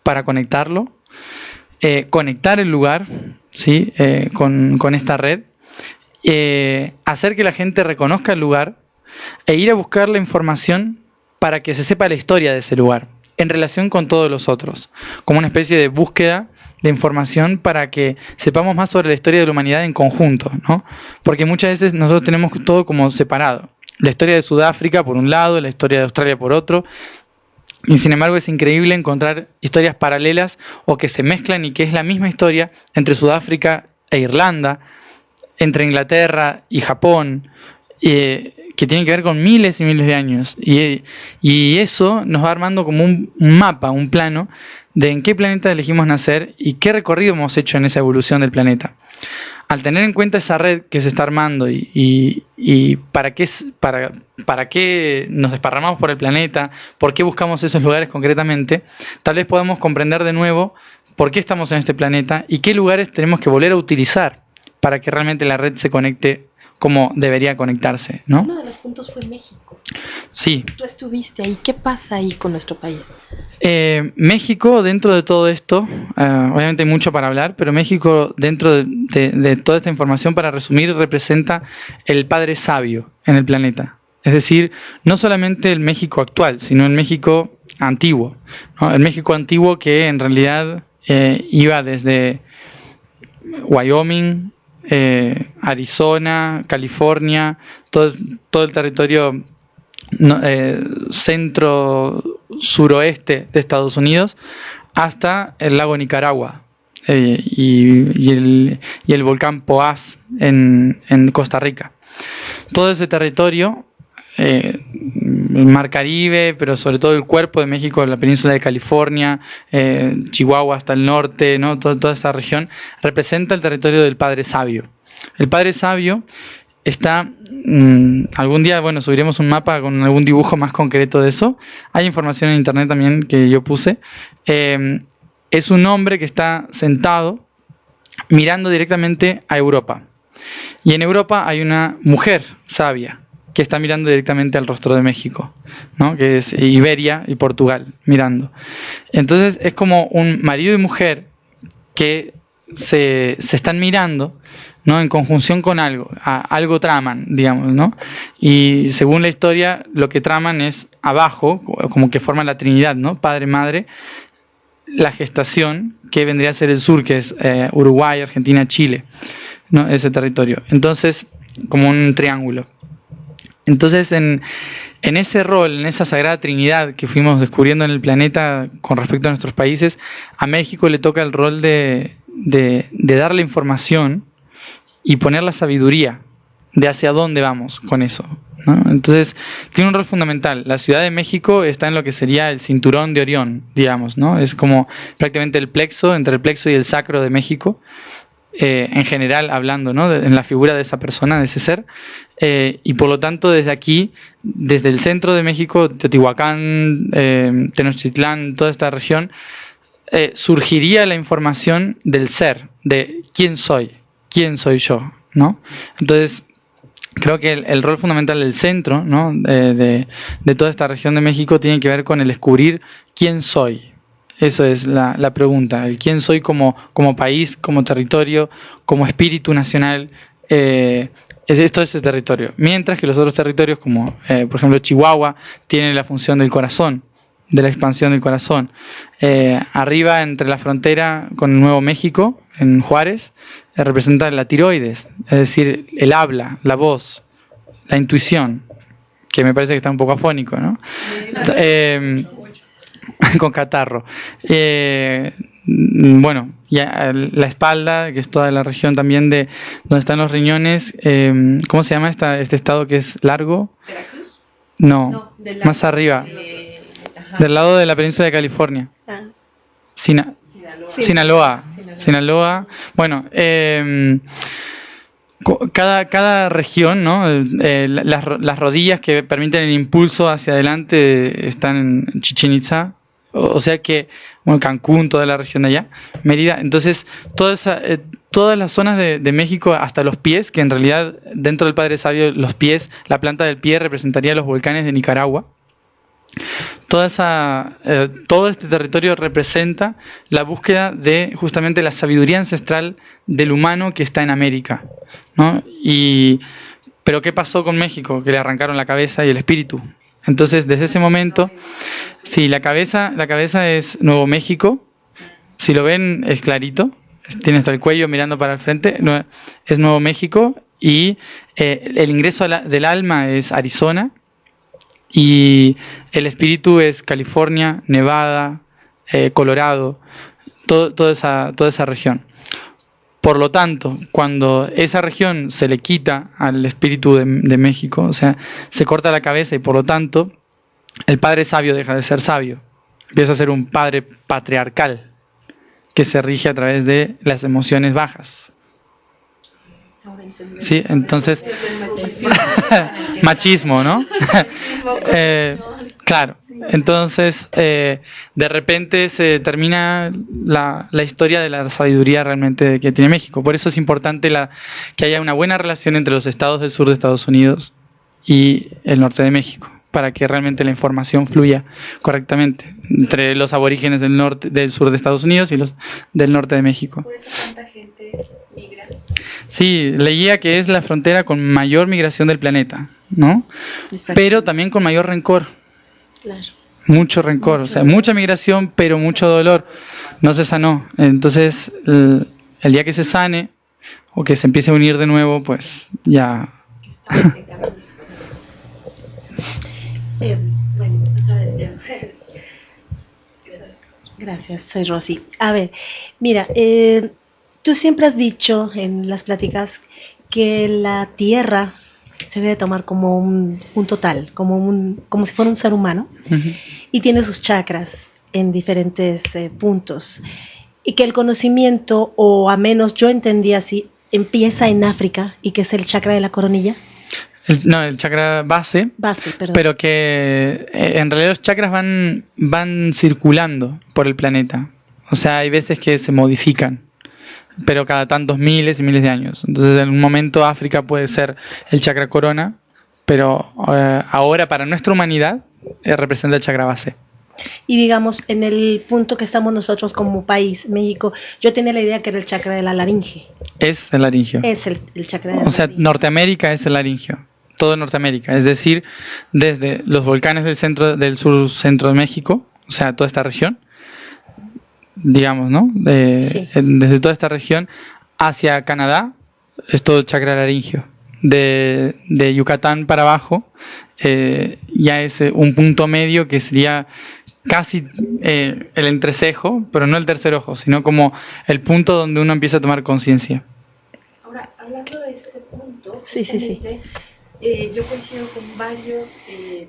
para conectarlo, conectar el lugar, ¿sí? Con esta red, hacer que la gente reconozca el lugar e ir a buscar la información para que se sepa la historia de ese lugar en relación con todos los otros, como una especie de búsqueda de información para que sepamos más sobre la historia de la humanidad en conjunto, ¿no? Porque muchas veces nosotros tenemos todo como separado, la historia de Sudáfrica por un lado, la historia de Australia por otro, y sin embargo es increíble encontrar historias paralelas o que se mezclan y que es la misma historia entre Sudáfrica e Irlanda, entre Inglaterra y Japón, que tiene que ver con miles y miles de años. Y eso nos va armando como un mapa, un plano de en qué planeta elegimos nacer y qué recorrido hemos hecho en esa evolución del planeta. Al tener en cuenta esa red que se está armando y para qué nos desparramamos por el planeta, por qué buscamos esos lugares concretamente, tal vez podamos comprender de nuevo por qué estamos en este planeta y qué lugares tenemos que volver a utilizar para que realmente la red se conecte como debería conectarse, ¿no? Uno de los puntos fue México. Sí. Tú estuviste ahí. ¿Qué pasa ahí con nuestro país? México, dentro de todo esto, obviamente hay mucho para hablar, pero México, dentro de toda esta información, para resumir, representa el Padre Sabio en el planeta. Es decir, no solamente el México actual, sino el México antiguo, ¿no? El México antiguo que en realidad iba desde Wyoming, Arizona, California, todo el territorio centro-suroeste de Estados Unidos, hasta el lago Nicaragua y el volcán Poás en Costa Rica. Todo ese territorio, el Mar Caribe, pero sobre todo el cuerpo de México, la península de California, Chihuahua hasta el norte, ¿no? Toda esa región representa el territorio del Padre Sabio. El Padre Sabio está, algún día, bueno, subiremos un mapa con algún dibujo más concreto de eso. Hay información en internet también que yo puse. Es un hombre que está sentado mirando directamente a Europa. Y en Europa hay una mujer sabia que está mirando directamente al rostro de México, ¿no? Que es Iberia y Portugal, mirando. Entonces es como un marido y mujer que se están mirando, ¿no? En conjunción con algo traman, digamos, ¿no? Y según la historia, lo que traman es abajo, como que forman la Trinidad, ¿no? Padre, Madre, la gestación, que vendría a ser el sur, que es Uruguay, Argentina, Chile, ¿no? Ese territorio. Entonces, como un triángulo. Entonces, en ese rol, en esa sagrada Trinidad que fuimos descubriendo en el planeta con respecto a nuestros países, a México le toca el rol de dar la información y poner la sabiduría de hacia dónde vamos con eso, ¿no? Entonces, tiene un rol fundamental. La Ciudad de México está en lo que sería el cinturón de Orión, digamos, ¿no? Es como prácticamente el plexo, entre el plexo y el sacro de México, en general hablando, ¿no? En la figura de esa persona, de ese ser. Y por lo tanto, desde aquí, desde el centro de México, Teotihuacán, Tenochtitlán, toda esta región, surgiría la información del ser, de quién soy yo, ¿no? Entonces, creo que el rol fundamental del centro, ¿no? de toda esta región de México tiene que ver con el descubrir quién soy. Eso es la pregunta, el quién soy como país, como territorio, como espíritu nacional. Esto es ese territorio. Mientras que los otros territorios, como por ejemplo Chihuahua, tienen la función del corazón, de la expansión del corazón. Arriba, entre la frontera con el Nuevo México, en Juárez, representa la tiroides, es decir, el habla, la voz, la intuición, que me parece que está un poco afónico, ¿no? Con catarro. Bueno, ya la espalda, que es toda la región también de donde están los riñones. ¿Cómo se llama este estado que es largo? ¿Veracruz? No, más arriba, del lado de la península de California. Sinaloa. Bueno, cada región, ¿no? Las rodillas que permiten el impulso hacia adelante están en Chichén Itzá, o sea que, bueno, Cancún, toda la región de allá, Mérida. Entonces, todas las zonas de México, hasta los pies, que en realidad dentro del Padre Sabio, los pies, la planta del pie representaría los volcanes de Nicaragua. Todo este territorio representa la búsqueda de justamente la sabiduría ancestral del humano que está en América, ¿no? Pero ¿qué pasó con México? Que le arrancaron la cabeza y el espíritu. Entonces, desde ese momento, sí, la cabeza es Nuevo México. Si lo ven, es clarito. Tiene hasta el cuello mirando para el frente. Es Nuevo México. Y el ingreso del alma es Arizona. Y el espíritu es California, Nevada, Colorado, toda esa región. Por lo tanto, cuando esa región se le quita al espíritu de México, o sea, se corta la cabeza y por lo tanto el padre sabio deja de ser sabio, empieza a ser un padre patriarcal que se rige a través de las emociones bajas. Sí, entonces machismo, ¿no? Claro. Entonces, de repente se termina la historia de la sabiduría realmente que tiene México. Por eso es importante que haya una buena relación entre los estados del sur de Estados Unidos y el norte de México, para que realmente la información fluya correctamente entre los aborígenes del sur de Estados Unidos y los del norte de México. Por eso tanta gente migra. Sí, leía que es la frontera con mayor migración del planeta, ¿no? Pero también con mayor rencor. Claro. Mucho rencor, o sea, mucha migración, pero mucho dolor. No se sanó. Entonces, el día que se sane o que se empiece a unir de nuevo, pues ya. Gracias, soy Rosy. A ver, mira, tú siempre has dicho en las pláticas que la Tierra se debe tomar como un total, como si fuera un ser humano, uh-huh. Y tiene sus chakras en diferentes puntos, y que el conocimiento, o a menos yo entendí así, empieza en África y que es el chakra de la coronilla. El chakra base, perdón. Pero que en realidad los chakras van circulando por el planeta. O sea, hay veces que se modifican, pero cada tantos miles y miles de años. Entonces, en un momento África puede ser el chakra corona, pero ahora para nuestra humanidad representa el chakra base. Y digamos, en el punto que estamos nosotros como país, México, yo tenía la idea que era el chakra de la laringe. Es el laringio. Es el chakra de la laringe. O sea, Norteamérica es el laringio. Todo Norteamérica, es decir, desde los volcanes del sur centro de México, o sea, toda esta región, digamos, ¿no? Sí. Desde toda esta región hacia Canadá es todo el chakra laringio. De Yucatán para abajo ya es un punto medio que sería casi el entrecejo, pero no el tercer ojo, sino como el punto donde uno empieza a tomar conciencia. Ahora, hablando de este punto, sí. Yo coincido con varios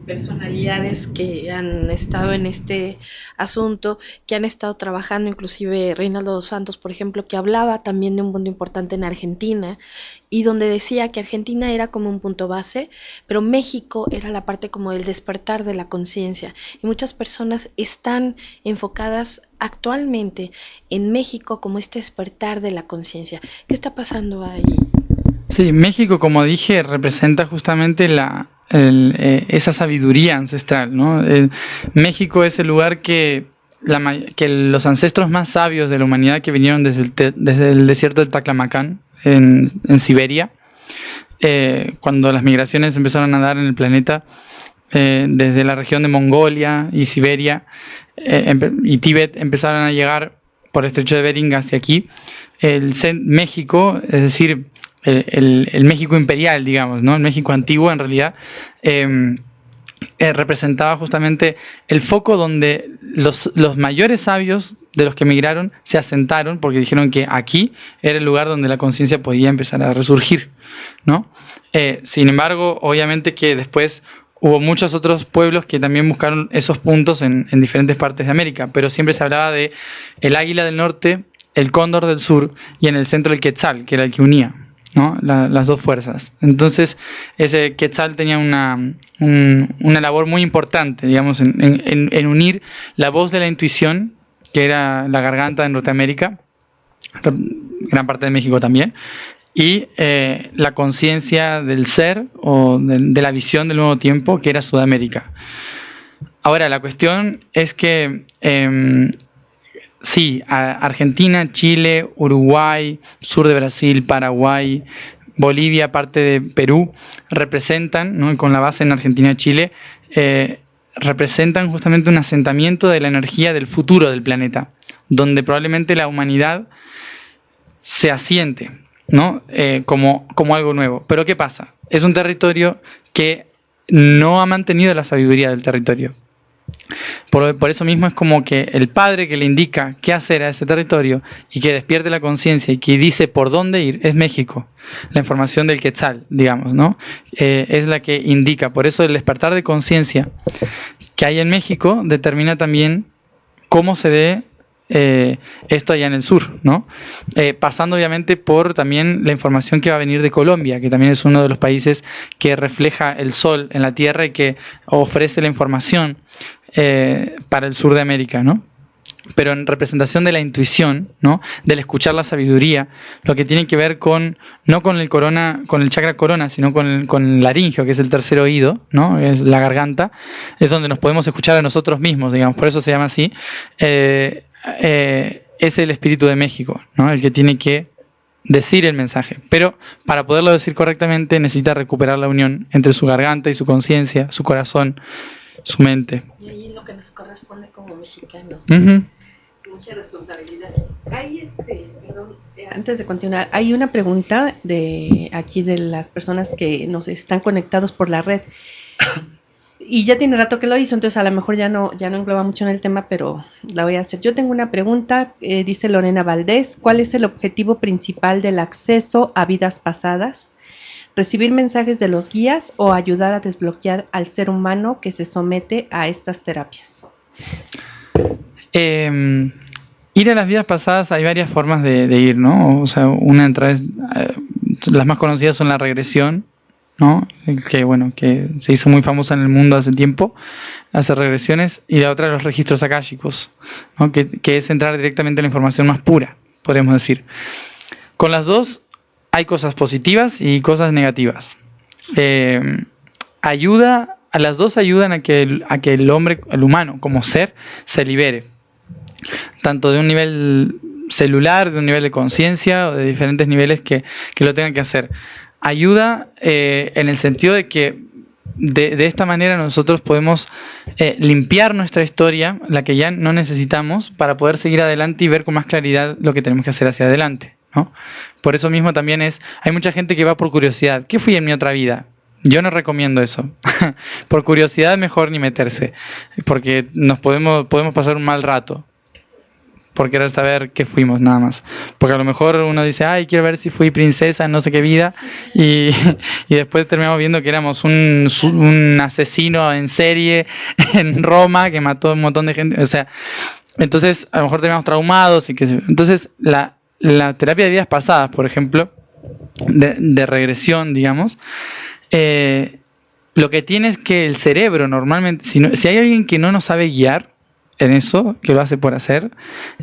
personalidades que han estado en este asunto, que han estado trabajando, inclusive Reinaldo dos Santos, por ejemplo, que hablaba también de un punto importante en Argentina y donde decía que Argentina era como un punto base, pero México era la parte como del despertar de la conciencia. Y muchas personas están enfocadas actualmente en México como este despertar de la conciencia. ¿Qué está pasando ahí? Sí, México, como dije, representa justamente esa sabiduría ancestral, ¿no? México es el lugar que los ancestros más sabios de la humanidad que vinieron desde el desierto del Taklamakan, en Siberia, cuando las migraciones empezaron a dar en el planeta, desde la región de Mongolia y Siberia y Tíbet, empezaron a llegar por el estrecho de Bering hacia aquí. México, es decir, el México imperial, digamos, ¿no? El México antiguo, en realidad, representaba justamente el foco donde los mayores sabios de los que emigraron se asentaron, porque dijeron que aquí era el lugar donde la conciencia podía empezar a resurgir, ¿no? Sin embargo, obviamente que después hubo muchos otros pueblos que también buscaron esos puntos en diferentes partes de América, pero siempre se hablaba de el águila del norte, el cóndor del sur y en el centro el quetzal, que era el que unía, ¿no? Las dos fuerzas. Entonces ese quetzal tenía una labor muy importante, digamos, en unir la voz de la intuición, que era la garganta en Norteamérica, gran parte de México también, y la conciencia del ser o de la visión del nuevo tiempo, que era Sudamérica. Ahora, la cuestión es que sí, Argentina, Chile, Uruguay, sur de Brasil, Paraguay, Bolivia, parte de Perú, representan, ¿no? Con la base en Argentina y Chile, representan justamente un asentamiento de la energía del futuro del planeta, donde probablemente la humanidad se asiente, ¿no? Como algo nuevo. Pero ¿qué pasa? Es un territorio que no ha mantenido la sabiduría del territorio. Por eso mismo es como que el padre que le indica qué hacer a ese territorio y que despierte la conciencia y que dice por dónde ir es México. La información del Quetzal, digamos, ¿no? Es la que indica. Por eso el despertar de conciencia que hay en México determina también cómo se dé esto allá en el sur, ¿no? Pasando obviamente por también la información que va a venir de Colombia, que también es uno de los países que refleja el sol en la tierra y que ofrece la información para el sur de América, ¿no? Pero en representación de la intuición, ¿no? Del escuchar la sabiduría, lo que tiene que ver no con el chakra corona, sino con el laringio, que es el tercer oído, ¿no? Es la garganta, es donde nos podemos escuchar a nosotros mismos, digamos, por eso se llama así. Es el espíritu de México, ¿no? El que tiene que decir el mensaje, pero para poderlo decir correctamente necesita recuperar la unión entre su garganta y su conciencia, su corazón, su mente. Y ahí es lo que nos corresponde como mexicanos. Uh-huh. Mucha responsabilidad. Antes de continuar, hay una pregunta de aquí de las personas que nos están conectados por la red. Y ya tiene rato que lo hizo, entonces a lo mejor ya no engloba mucho en el tema, pero la voy a hacer. Yo tengo una pregunta, dice Lorena Valdés, ¿cuál es el objetivo principal del acceso a vidas pasadas? ¿Recibir mensajes de los guías o ayudar a desbloquear al ser humano que se somete a estas terapias? Ir a las vidas pasadas hay varias formas de ir, ¿no? O sea, una entre las más conocidas son la regresión, ¿no? Que se hizo muy famosa en el mundo hace tiempo, hacer regresiones, y la otra los registros akáshicos, ¿no? Que es entrar directamente en la información más pura, podemos decir. Con las dos hay cosas positivas y cosas negativas. Las dos ayudan a que el hombre, el humano como ser, se libere, tanto de un nivel celular, de un nivel de conciencia o de diferentes niveles que lo tengan que hacer. Ayuda en el sentido de que de esta manera nosotros podemos limpiar nuestra historia, la que ya no necesitamos, para poder seguir adelante y ver con más claridad lo que tenemos que hacer hacia adelante, ¿no? Por eso mismo también hay mucha gente que va por curiosidad. ¿Qué fui en mi otra vida? Yo no recomiendo eso. Por curiosidad mejor ni meterse, porque nos podemos pasar un mal rato. por querer saber qué fuimos, nada más. Porque a lo mejor uno dice, ay, quiero ver si fui princesa en no sé qué vida, y después terminamos viendo que éramos un asesino en serie en Roma que mató un montón de gente. O sea, entonces a lo mejor terminamos traumados. Entonces la terapia de vidas pasadas, por ejemplo, de regresión, digamos, lo que tiene es que el cerebro normalmente, si hay alguien que no nos sabe guiar en eso, que lo hace por hacer,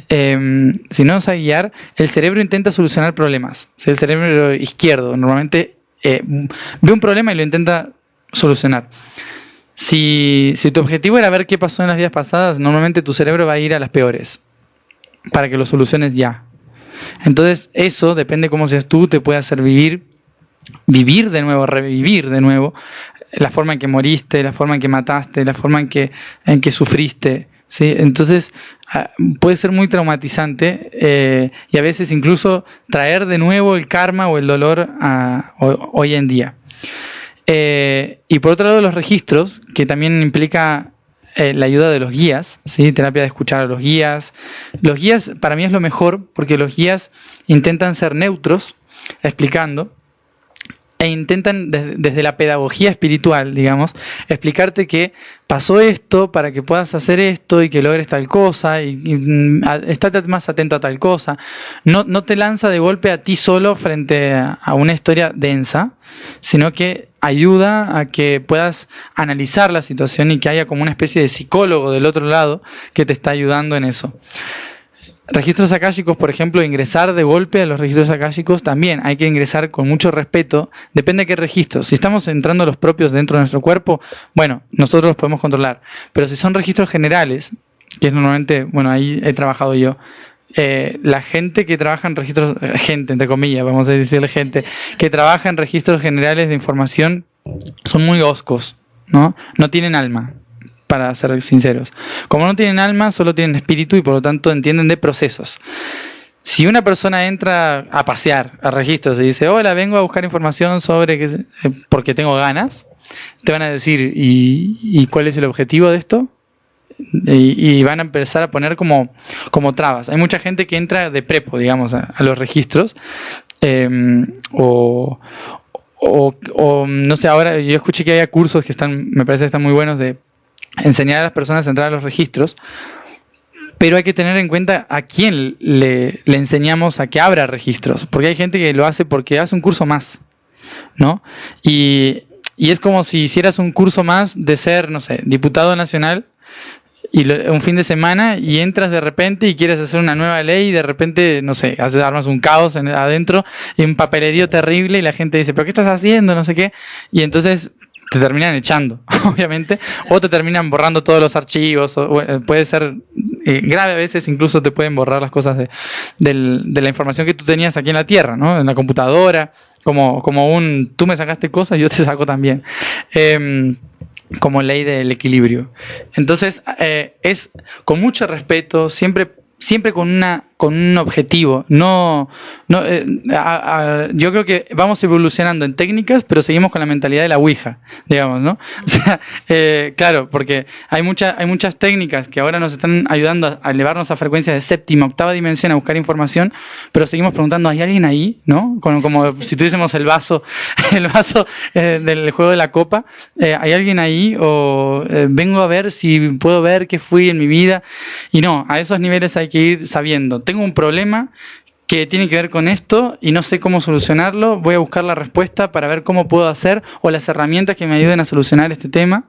si no nos sabe guiar, el cerebro intenta solucionar problemas. O sea, el cerebro izquierdo normalmente ve un problema y lo intenta solucionar. Si tu objetivo era ver qué pasó en las vidas pasadas, normalmente tu cerebro va a ir a las peores para que lo soluciones ya. Entonces eso, depende cómo seas tú, te puede hacer vivir de nuevo, revivir de nuevo la forma en que moriste, la forma en que mataste, la forma en que sufriste, ¿sí? Entonces puede ser muy traumatizante y a veces incluso traer de nuevo el karma o el dolor hoy en día. Y por otro lado, los registros, que también implica la ayuda de los guías, ¿sí? Terapia de escuchar a los guías. Los guías para mí es lo mejor, porque los guías intentan ser neutros, explicando, e intentan desde la pedagogía espiritual, digamos, explicarte que pasó esto para que puedas hacer esto y que logres tal cosa, y estate más atento a tal cosa. No te lanza de golpe a ti solo frente a una historia densa, sino que ayuda a que puedas analizar la situación y que haya como una especie de psicólogo del otro lado que te está ayudando en eso. Registros akáshicos, por ejemplo, ingresar de golpe a los registros akáshicos también hay que ingresar con mucho respeto. Depende de qué registros. Si estamos entrando los propios dentro de nuestro cuerpo, bueno, nosotros los podemos controlar. Pero si son registros generales, que es normalmente, bueno, ahí he trabajado yo, la gente que trabaja en registros, gente entre comillas, vamos a decirle gente, que trabaja en registros generales de información, son muy hoscos, ¿no? No tienen alma, para ser sinceros. Como no tienen alma, solo tienen espíritu y por lo tanto entienden de procesos. Si una persona entra a pasear a registros y dice, hola, vengo a buscar información sobre porque tengo ganas, te van a decir, ¿y cuál es el objetivo de esto? Y van a empezar a poner como trabas. Hay mucha gente que entra de prepo, digamos, a los registros, o no sé, ahora yo escuché que hay cursos que me parece que están muy buenos de enseñar a las personas a entrar a los registros, pero hay que tener en cuenta a quién le enseñamos a que abra registros, porque hay gente que lo hace porque hace un curso más, ¿no? Y es como si hicieras un curso más de ser, no sé, diputado nacional, y un fin de semana, y entras de repente y quieres hacer una nueva ley y de repente, no sé, armas un caos adentro y un papelerío terrible y la gente dice, ¿pero qué estás haciendo? No sé qué, y entonces te terminan echando, obviamente, o te terminan borrando todos los archivos, o puede ser grave a veces, incluso te pueden borrar las cosas de la información que tú tenías aquí en la tierra, ¿no? En la computadora, como tú me sacaste cosas, yo te saco también. Como ley del equilibrio. Entonces, es con mucho respeto, siempre con un objetivo. Yo creo que vamos evolucionando en técnicas, pero seguimos con la mentalidad de la Ouija, digamos, ¿no? O sea, claro, porque hay muchas técnicas que ahora nos están ayudando a elevarnos a frecuencias de séptima, octava dimensión, a buscar información, pero seguimos preguntando, ¿hay alguien ahí? ¿No? Como si tuviésemos el vaso del juego de la copa, ¿hay alguien ahí? O vengo a ver si puedo ver qué fui en mi vida. Y no, a esos niveles hay que ir sabiendo, tengo un problema que tiene que ver con esto y no sé cómo solucionarlo, voy a buscar la respuesta para ver cómo puedo hacer o las herramientas que me ayuden a solucionar este tema,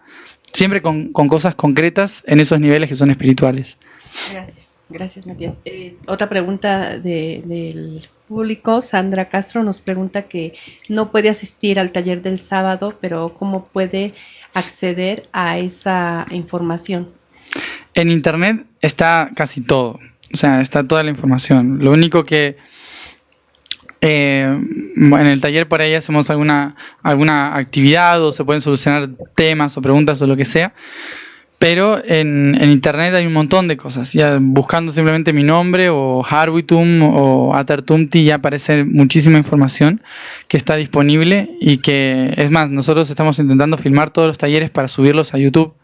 siempre con cosas concretas en esos niveles que son espirituales. Gracias Matías. Otra pregunta del público, Sandra Castro nos pregunta que no puede asistir al taller del sábado, pero ¿cómo puede acceder a esa información? En internet está casi todo, o sea, está toda la información. Lo único que en el taller por ahí hacemos alguna actividad o se pueden solucionar temas o preguntas o lo que sea, pero en internet hay un montón de cosas. Ya buscando simplemente mi nombre o Harwitum o Atartumti ya aparece muchísima información que está disponible y que, es más, nosotros estamos intentando filmar todos los talleres para subirlos a YouTube.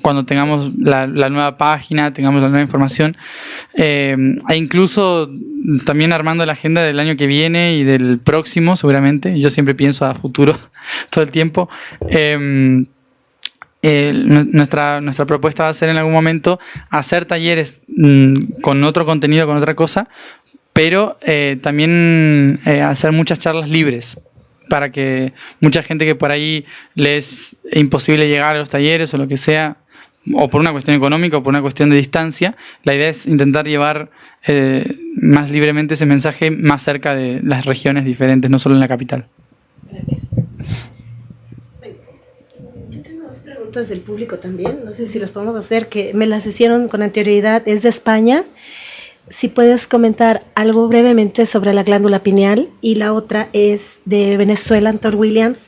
cuando tengamos la nueva página, tengamos la nueva información, e incluso también armando la agenda del año que viene y del próximo seguramente. Yo siempre pienso a futuro todo el tiempo. Nuestra propuesta va a ser en algún momento hacer talleres con otro contenido, con otra cosa, pero también hacer muchas charlas libres, para que mucha gente que por ahí le es imposible llegar a los talleres o lo que sea, o por una cuestión económica o por una cuestión de distancia, la idea es intentar llevar más libremente ese mensaje más cerca de las regiones diferentes, no solo en la capital. Gracias. Yo tengo dos preguntas del público también, no sé si las podemos hacer, que me las hicieron con anterioridad, es de España. Si puedes comentar algo brevemente sobre la glándula pineal, y la otra es de Venezuela, Anton Williams.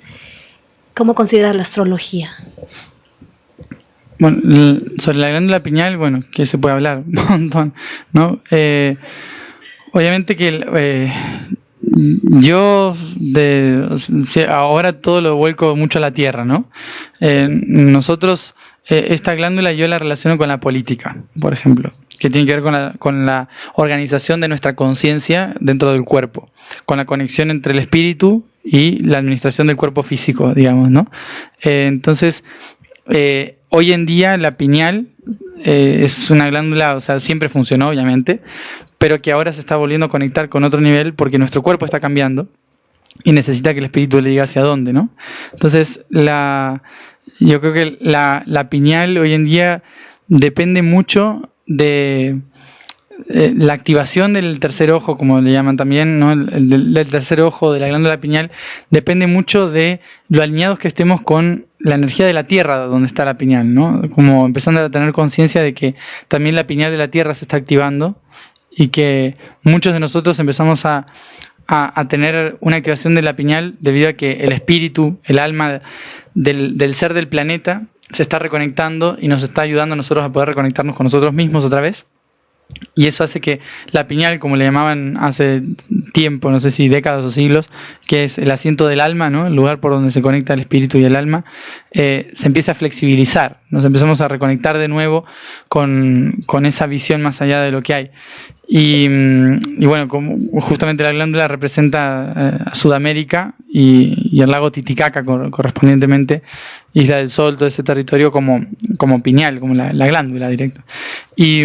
¿Cómo consideras la astrología? Bueno, sobre la glándula pineal, bueno, que se puede hablar un montón, ¿no? Obviamente que yo ahora todo lo vuelco mucho a la tierra, ¿no? Nosotros, esta glándula yo la relaciono con la política, por ejemplo, que tiene que ver con la organización de nuestra conciencia dentro del cuerpo, con la conexión entre el espíritu y la administración del cuerpo físico, digamos, ¿no? Entonces, hoy en día la pineal es una glándula, o sea, siempre funcionó, obviamente, pero que ahora se está volviendo a conectar con otro nivel porque nuestro cuerpo está cambiando y necesita que el espíritu le diga hacia dónde, ¿no? Entonces, yo creo que la pineal hoy en día depende mucho de la activación del tercer ojo, como le llaman también, ¿no? El tercer ojo de la glándula pineal depende mucho de lo alineados que estemos con la energía de la tierra donde está la pineal, ¿no? Como empezando a tener conciencia de que también la pineal de la tierra se está activando y que muchos de nosotros empezamos a tener una activación de la pineal debido a que el espíritu, el alma del ser del planeta se está reconectando y nos está ayudando a nosotros a poder reconectarnos con nosotros mismos otra vez. Y eso hace que la pineal, como le llamaban hace tiempo, no sé si décadas o siglos, que es el asiento del alma, ¿no? El lugar por donde se conecta el espíritu y el alma, se empieza a flexibilizar. Nos empezamos a reconectar de nuevo con esa visión más allá de lo que hay. Y bueno, como justamente la glándula representa a Sudamérica y el lago Titicaca correspondientemente, Isla del Sol, todo ese territorio como pineal, como la glándula directa. Y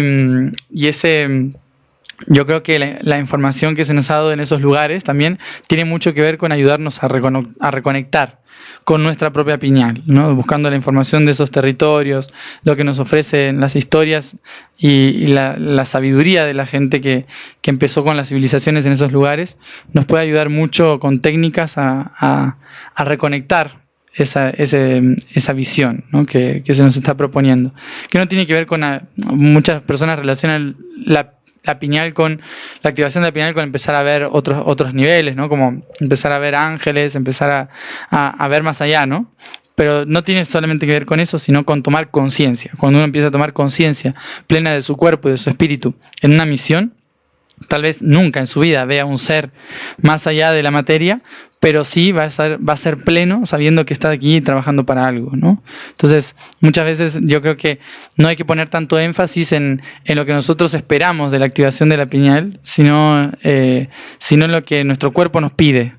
yo creo que la información que se nos ha dado en esos lugares también tiene mucho que ver con ayudarnos a reconectar con nuestra propia pineal, ¿no? Buscando la información de esos territorios, lo que nos ofrecen las historias y la sabiduría de la gente que empezó con las civilizaciones en esos lugares, nos puede ayudar mucho con técnicas a reconectar esa visión, ¿no? que se nos está proponiendo, que no tiene que ver con muchas personas relacionan la pineal con la activación de la pineal con empezar a ver otros niveles, ¿no? Como empezar a ver ángeles, empezar a ver más allá, ¿no? Pero no tiene solamente que ver con eso, sino con tomar conciencia. Cuando uno empieza a tomar conciencia plena de su cuerpo y de su espíritu en una misión, tal vez nunca en su vida vea un ser más allá de la materia, pero sí va a ser pleno sabiendo que está aquí trabajando para algo, ¿no? Entonces, muchas veces yo creo que no hay que poner tanto énfasis en lo que nosotros esperamos de la activación de la pineal, sino en lo que nuestro cuerpo nos pide,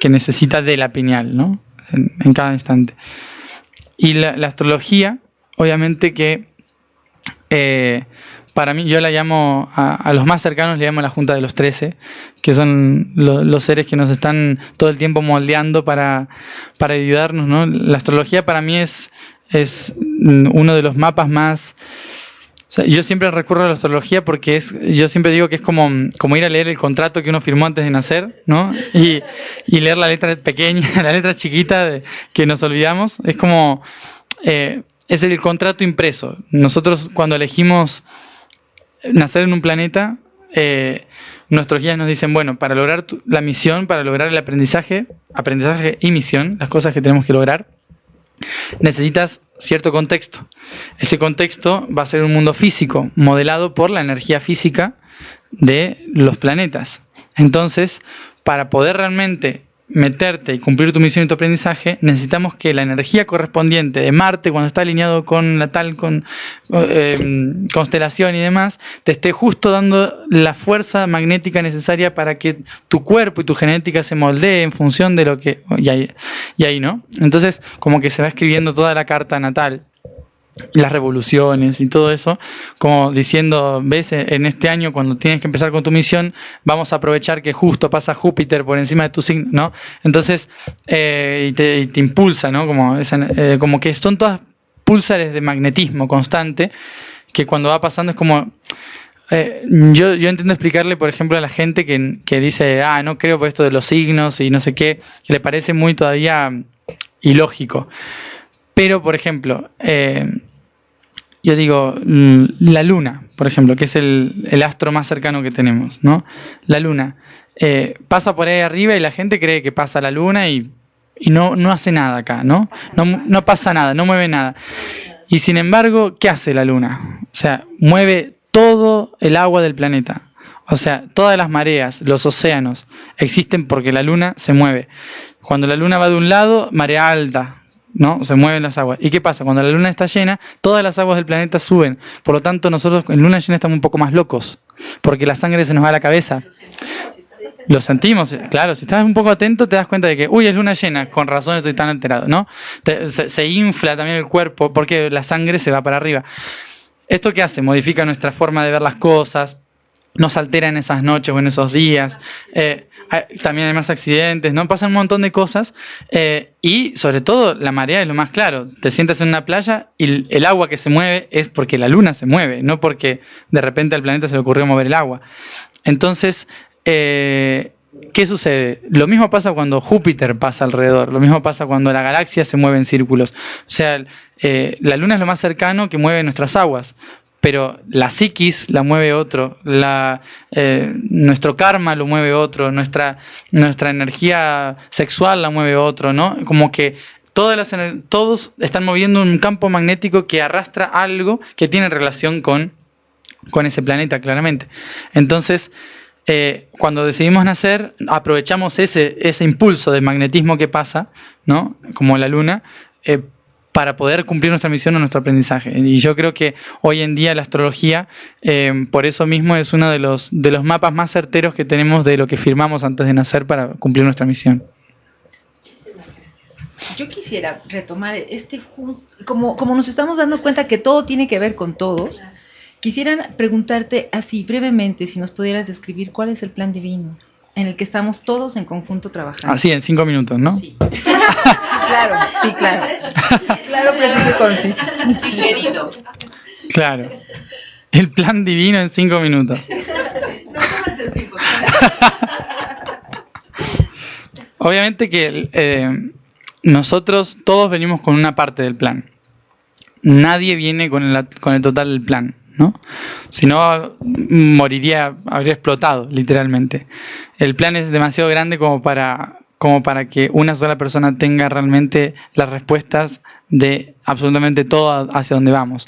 que necesita de la pineal, ¿no? En cada instante. Y la astrología, obviamente que para mí, yo la llamo, a los más cercanos le llamo la Junta de los 13, que son los seres que nos están todo el tiempo moldeando para ayudarnos, ¿no? La astrología para mí es uno de los mapas más... O sea, yo siempre recurro a la astrología porque yo siempre digo que es como ir a leer el contrato que uno firmó antes de nacer, ¿no? Y leer la letra pequeña, la letra chiquita que nos olvidamos. Es como... es el contrato impreso. Nosotros cuando elegimos nacer en un planeta, nuestros guías nos dicen, bueno, para lograr la misión, para lograr el aprendizaje y misión, las cosas que tenemos que lograr, necesitas cierto contexto. Ese contexto va a ser un mundo físico, modelado por la energía física de los planetas. Entonces, para poder realmente meterte y cumplir tu misión y tu aprendizaje, necesitamos que la energía correspondiente de Marte, cuando está alineado con la tal constelación y demás, te esté justo dando la fuerza magnética necesaria para que tu cuerpo y tu genética se moldee en función de lo que... Y ahí, ¿no? Entonces, como que se va escribiendo toda la carta natal, las revoluciones y todo eso, como diciendo, ves, en este año cuando tienes que empezar con tu misión, vamos a aprovechar que justo pasa Júpiter por encima de tu signo, ¿no? Entonces, y te impulsa, ¿no? Como que son todas púlsares de magnetismo constante, que cuando va pasando es como... yo intento explicarle, por ejemplo, a la gente que dice, no creo por esto de los signos y no sé qué, que le parece muy todavía ilógico. Pero, por ejemplo, yo digo, la Luna, por ejemplo, que es el astro más cercano que tenemos, ¿no? La Luna pasa por ahí arriba y la gente cree que pasa la Luna y no hace nada acá, ¿no? No pasa nada, no mueve nada. Y sin embargo, ¿qué hace la Luna? O sea, mueve todo el agua del planeta. O sea, todas las mareas, los océanos, existen porque la Luna se mueve. Cuando la Luna va de un lado, marea alta, ¿no? Se mueven las aguas. ¿Y qué pasa? Cuando la luna está llena, todas las aguas del planeta suben. Por lo tanto, nosotros en luna llena estamos un poco más locos, porque la sangre se nos va a la cabeza. Lo sentimos, claro. Si estás un poco atento, te das cuenta de que, es luna llena, con razón estoy tan alterado, ¿no? Se infla también el cuerpo, porque la sangre se va para arriba. ¿Esto qué hace? Modifica nuestra forma de ver las cosas, nos altera en esas noches o en esos días. También hay más accidentes, ¿no? Pasan un montón de cosas y sobre todo la marea es lo más claro. Te sientas en una playa y el agua que se mueve es porque la luna se mueve, no porque de repente al planeta se le ocurrió mover el agua. Entonces, ¿qué sucede? Lo mismo pasa cuando Júpiter pasa alrededor, lo mismo pasa cuando la galaxia se mueve en círculos. O sea, la luna es lo más cercano que mueve nuestras aguas. Pero la psiquis la mueve otro, nuestro karma lo mueve otro, nuestra energía sexual la mueve otro, ¿no? Como que todos están moviendo un campo magnético que arrastra algo que tiene relación con ese planeta, claramente. Entonces, cuando decidimos nacer, aprovechamos ese impulso de magnetismo que pasa, ¿no? Como la luna, para poder cumplir nuestra misión o nuestro aprendizaje. Y yo creo que hoy en día la astrología, por eso mismo, es uno de los mapas más certeros que tenemos de lo que firmamos antes de nacer para cumplir nuestra misión. Yo quisiera retomar como nos estamos dando cuenta que todo tiene que ver con todos, quisiera preguntarte así brevemente si nos pudieras describir cuál es el plan divino en el que estamos todos en conjunto trabajando. Así, en 5 minutos, ¿no? Sí. Claro. Claro, preciso y conciso. Digerido. Claro. El plan divino en 5 minutos. No tomas el tiempo. Obviamente que nosotros todos venimos con una parte del plan. Nadie viene con el total del plan, ¿no? Si no, habría explotado, literalmente. El plan es demasiado grande como para que una sola persona tenga realmente las respuestas de absolutamente todo hacia donde vamos.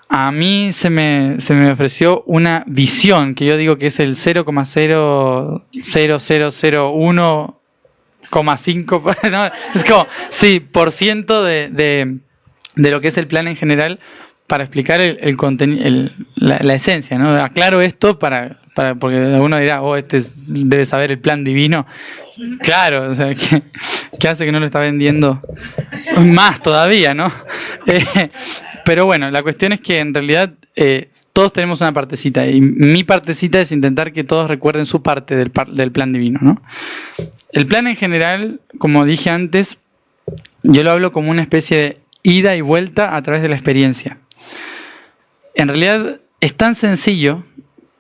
A mí se me ofreció una visión, que yo digo que es el 0,00001,5%, ¿no? Es como, sí, por ciento de lo que es el plan en general, para explicar el contenido, la esencia, ¿no? Aclaro esto porque uno dirá, debe saber el plan divino. Claro, o sea, ¿qué hace que no lo está vendiendo más todavía, ¿no? Pero bueno, la cuestión es que en realidad todos tenemos una partecita, y mi partecita es intentar que todos recuerden su parte del plan divino, ¿no? El plan en general, como dije antes, yo lo hablo como una especie de ida y vuelta a través de la experiencia. En realidad es tan sencillo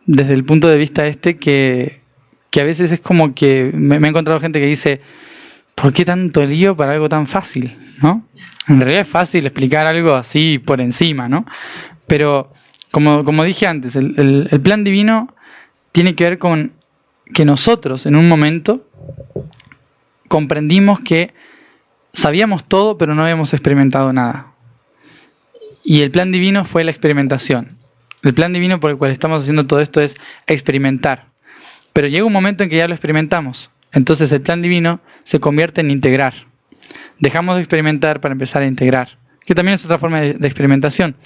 desde el punto de vista que a veces es como que me he encontrado gente que dice, ¿por qué tanto lío para algo tan fácil? ¿No? En realidad es fácil explicar algo así por encima, ¿no? Pero como dije antes, el plan divino tiene que ver con que nosotros en un momento comprendimos que sabíamos todo pero no habíamos experimentado nada. Y el plan divino fue la experimentación. El plan divino por el cual estamos haciendo todo esto es experimentar. Pero llega un momento en que ya lo experimentamos. Entonces el plan divino se convierte en integrar. Dejamos de experimentar para empezar a integrar, que también es otra forma de experimentación,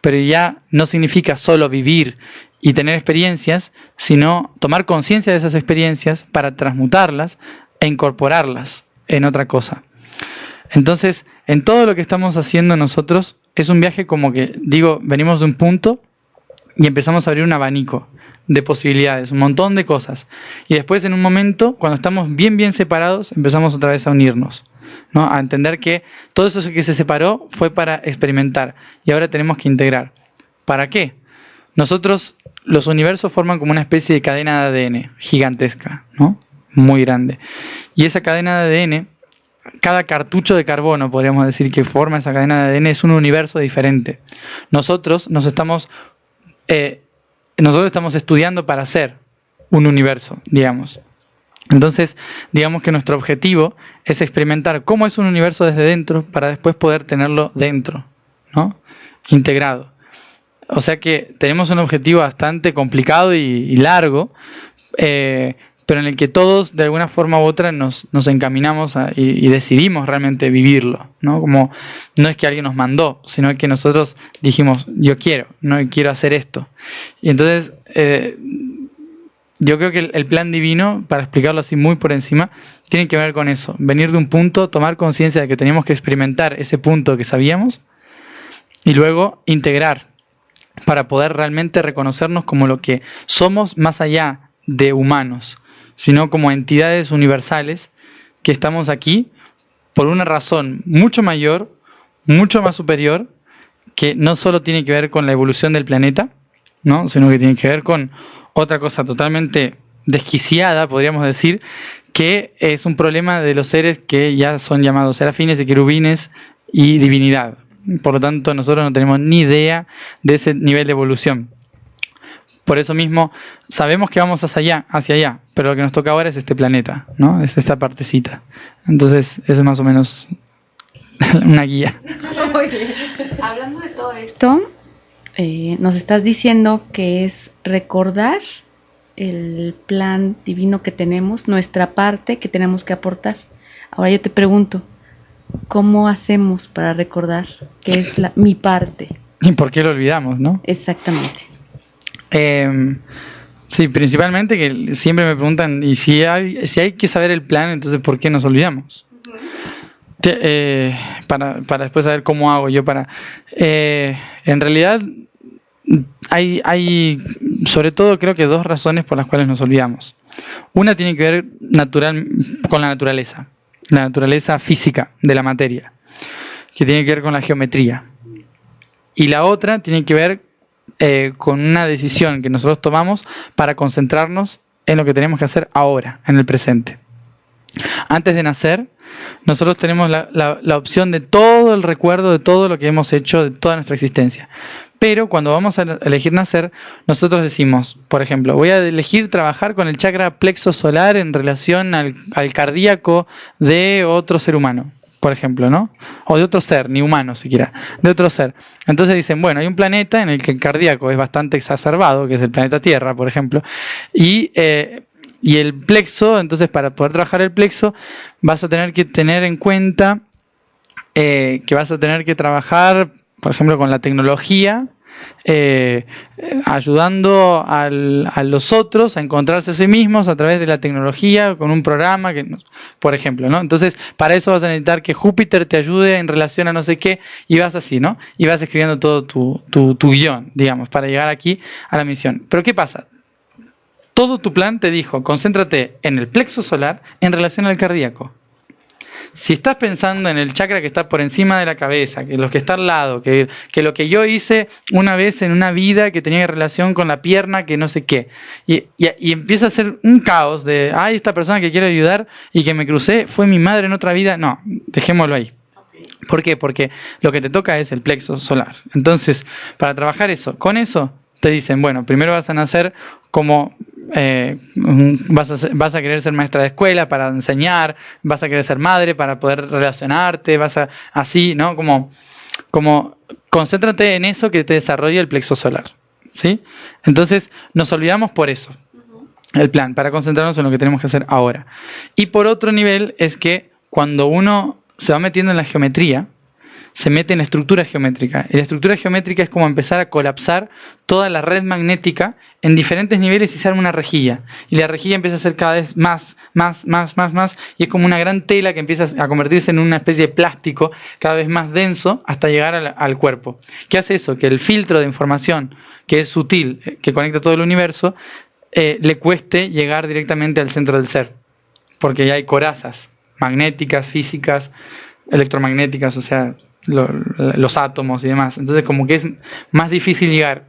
pero ya no significa solo vivir y tener experiencias, sino tomar conciencia de esas experiencias para transmutarlas e incorporarlas en otra cosa. Entonces, en todo lo que estamos haciendo nosotros, es un viaje como que, digo, venimos de un punto y empezamos a abrir un abanico de posibilidades, un montón de cosas. Y después, en un momento, cuando estamos bien separados, empezamos otra vez a unirnos, ¿no? A entender que todo eso que se separó fue para experimentar y ahora tenemos que integrar. ¿Para qué? Nosotros, los universos forman como una especie de cadena de ADN gigantesca, ¿no? Muy grande. Y esa cadena de ADN, cada cartucho de carbono, podríamos decir, que forma esa cadena de ADN es un universo diferente. Nosotros estamos estudiando para hacer un universo, digamos. Entonces, digamos que nuestro objetivo es experimentar cómo es un universo desde dentro para después poder tenerlo dentro, ¿no? Integrado. O sea que tenemos un objetivo bastante complicado y largo, pero en el que todos de alguna forma u otra nos encaminamos y decidimos realmente vivirlo, ¿no? Como no es que alguien nos mandó, sino que nosotros dijimos, yo quiero hacer esto. Y entonces yo creo que el plan divino, para explicarlo así muy por encima, tiene que ver con eso, venir de un punto, tomar conciencia de que teníamos que experimentar ese punto que sabíamos y luego integrar para poder realmente reconocernos como lo que somos más allá de humanos, sino como entidades universales que estamos aquí por una razón mucho mayor, mucho más superior, que no solo tiene que ver con la evolución del planeta, ¿no? Sino que tiene que ver con otra cosa totalmente desquiciada, podríamos decir, que es un problema de los seres que ya son llamados serafines y querubines y divinidad. Por lo tanto, nosotros no tenemos ni idea de ese nivel de evolución. Por eso mismo sabemos que vamos hacia allá, pero lo que nos toca ahora es este planeta, ¿no? Es esta partecita. Entonces, eso es más o menos una guía. Muy bien. Hablando de todo esto, nos estás diciendo que es recordar el plan divino que tenemos, nuestra parte que tenemos que aportar. Ahora yo te pregunto, ¿cómo hacemos para recordar que es mi parte? ¿Y por qué lo olvidamos, no? Exactamente. Sí, principalmente que siempre me preguntan, y si hay que saber el plan, entonces ¿por qué nos olvidamos? Para después saber cómo hago yo para... en realidad hay sobre todo creo que dos razones por las cuales nos olvidamos. Una tiene que ver con la naturaleza física de la materia, que tiene que ver con la geometría. Y la otra tiene que ver con una decisión que nosotros tomamos para concentrarnos en lo que tenemos que hacer ahora, en el presente. Antes de nacer, nosotros tenemos la opción de todo el recuerdo de todo lo que hemos hecho, de toda nuestra existencia. Pero cuando vamos a elegir nacer, nosotros decimos, por ejemplo, voy a elegir trabajar con el chakra plexo solar en relación al cardíaco de otro ser humano, por ejemplo, ¿no? O de otro ser, ni humano siquiera, de otro ser. Entonces dicen, bueno, hay un planeta en el que el cardíaco es bastante exacerbado, que es el planeta Tierra, por ejemplo, y el plexo, entonces para poder trabajar el plexo, vas a tener que tener en cuenta que vas a tener que trabajar, por ejemplo, con la tecnología, ayudando a los otros a encontrarse a sí mismos a través de la tecnología, con un programa, por ejemplo, ¿no? Entonces, para eso vas a necesitar que Júpiter te ayude en relación a no sé qué, y vas así, ¿no? Y vas escribiendo todo tu guión, digamos, para llegar aquí a la misión. Pero ¿qué pasa? Todo tu plan te dijo, concéntrate en el plexo solar en relación al cardíaco. Si estás pensando en el chakra que está por encima de la cabeza, que lo que está al lado, que lo que yo hice una vez en una vida que tenía relación con la pierna, que no sé qué, y empieza a ser un caos de, ay, esta persona que quiero ayudar y que me crucé fue mi madre en otra vida, no, dejémoslo ahí. ¿Por qué? Porque lo que te toca es el plexo solar. Entonces, para trabajar eso, con eso te dicen, bueno, primero vas a nacer como... vas a querer ser maestra de escuela para enseñar, vas a querer ser madre para poder relacionarte, así, ¿no? Como concéntrate en eso que te desarrolla el plexo solar, ¿sí? Entonces nos olvidamos por eso. el plan, para concentrarnos en lo que tenemos que hacer ahora. Y por otro nivel es que cuando uno se va metiendo en la geometría, se mete en la estructura geométrica. Y la estructura geométrica es como empezar a colapsar toda la red magnética en diferentes niveles y se arma una rejilla. Y la rejilla empieza a ser cada vez más, y es como una gran tela que empieza a convertirse en una especie de plástico cada vez más denso hasta llegar al cuerpo. ¿Qué hace eso? Que el filtro de información, que es sutil, que conecta todo el universo, le cueste llegar directamente al centro del ser. Porque ya hay corazas magnéticas, físicas, electromagnéticas, o sea, los átomos y demás. Entonces como que es más difícil llegar,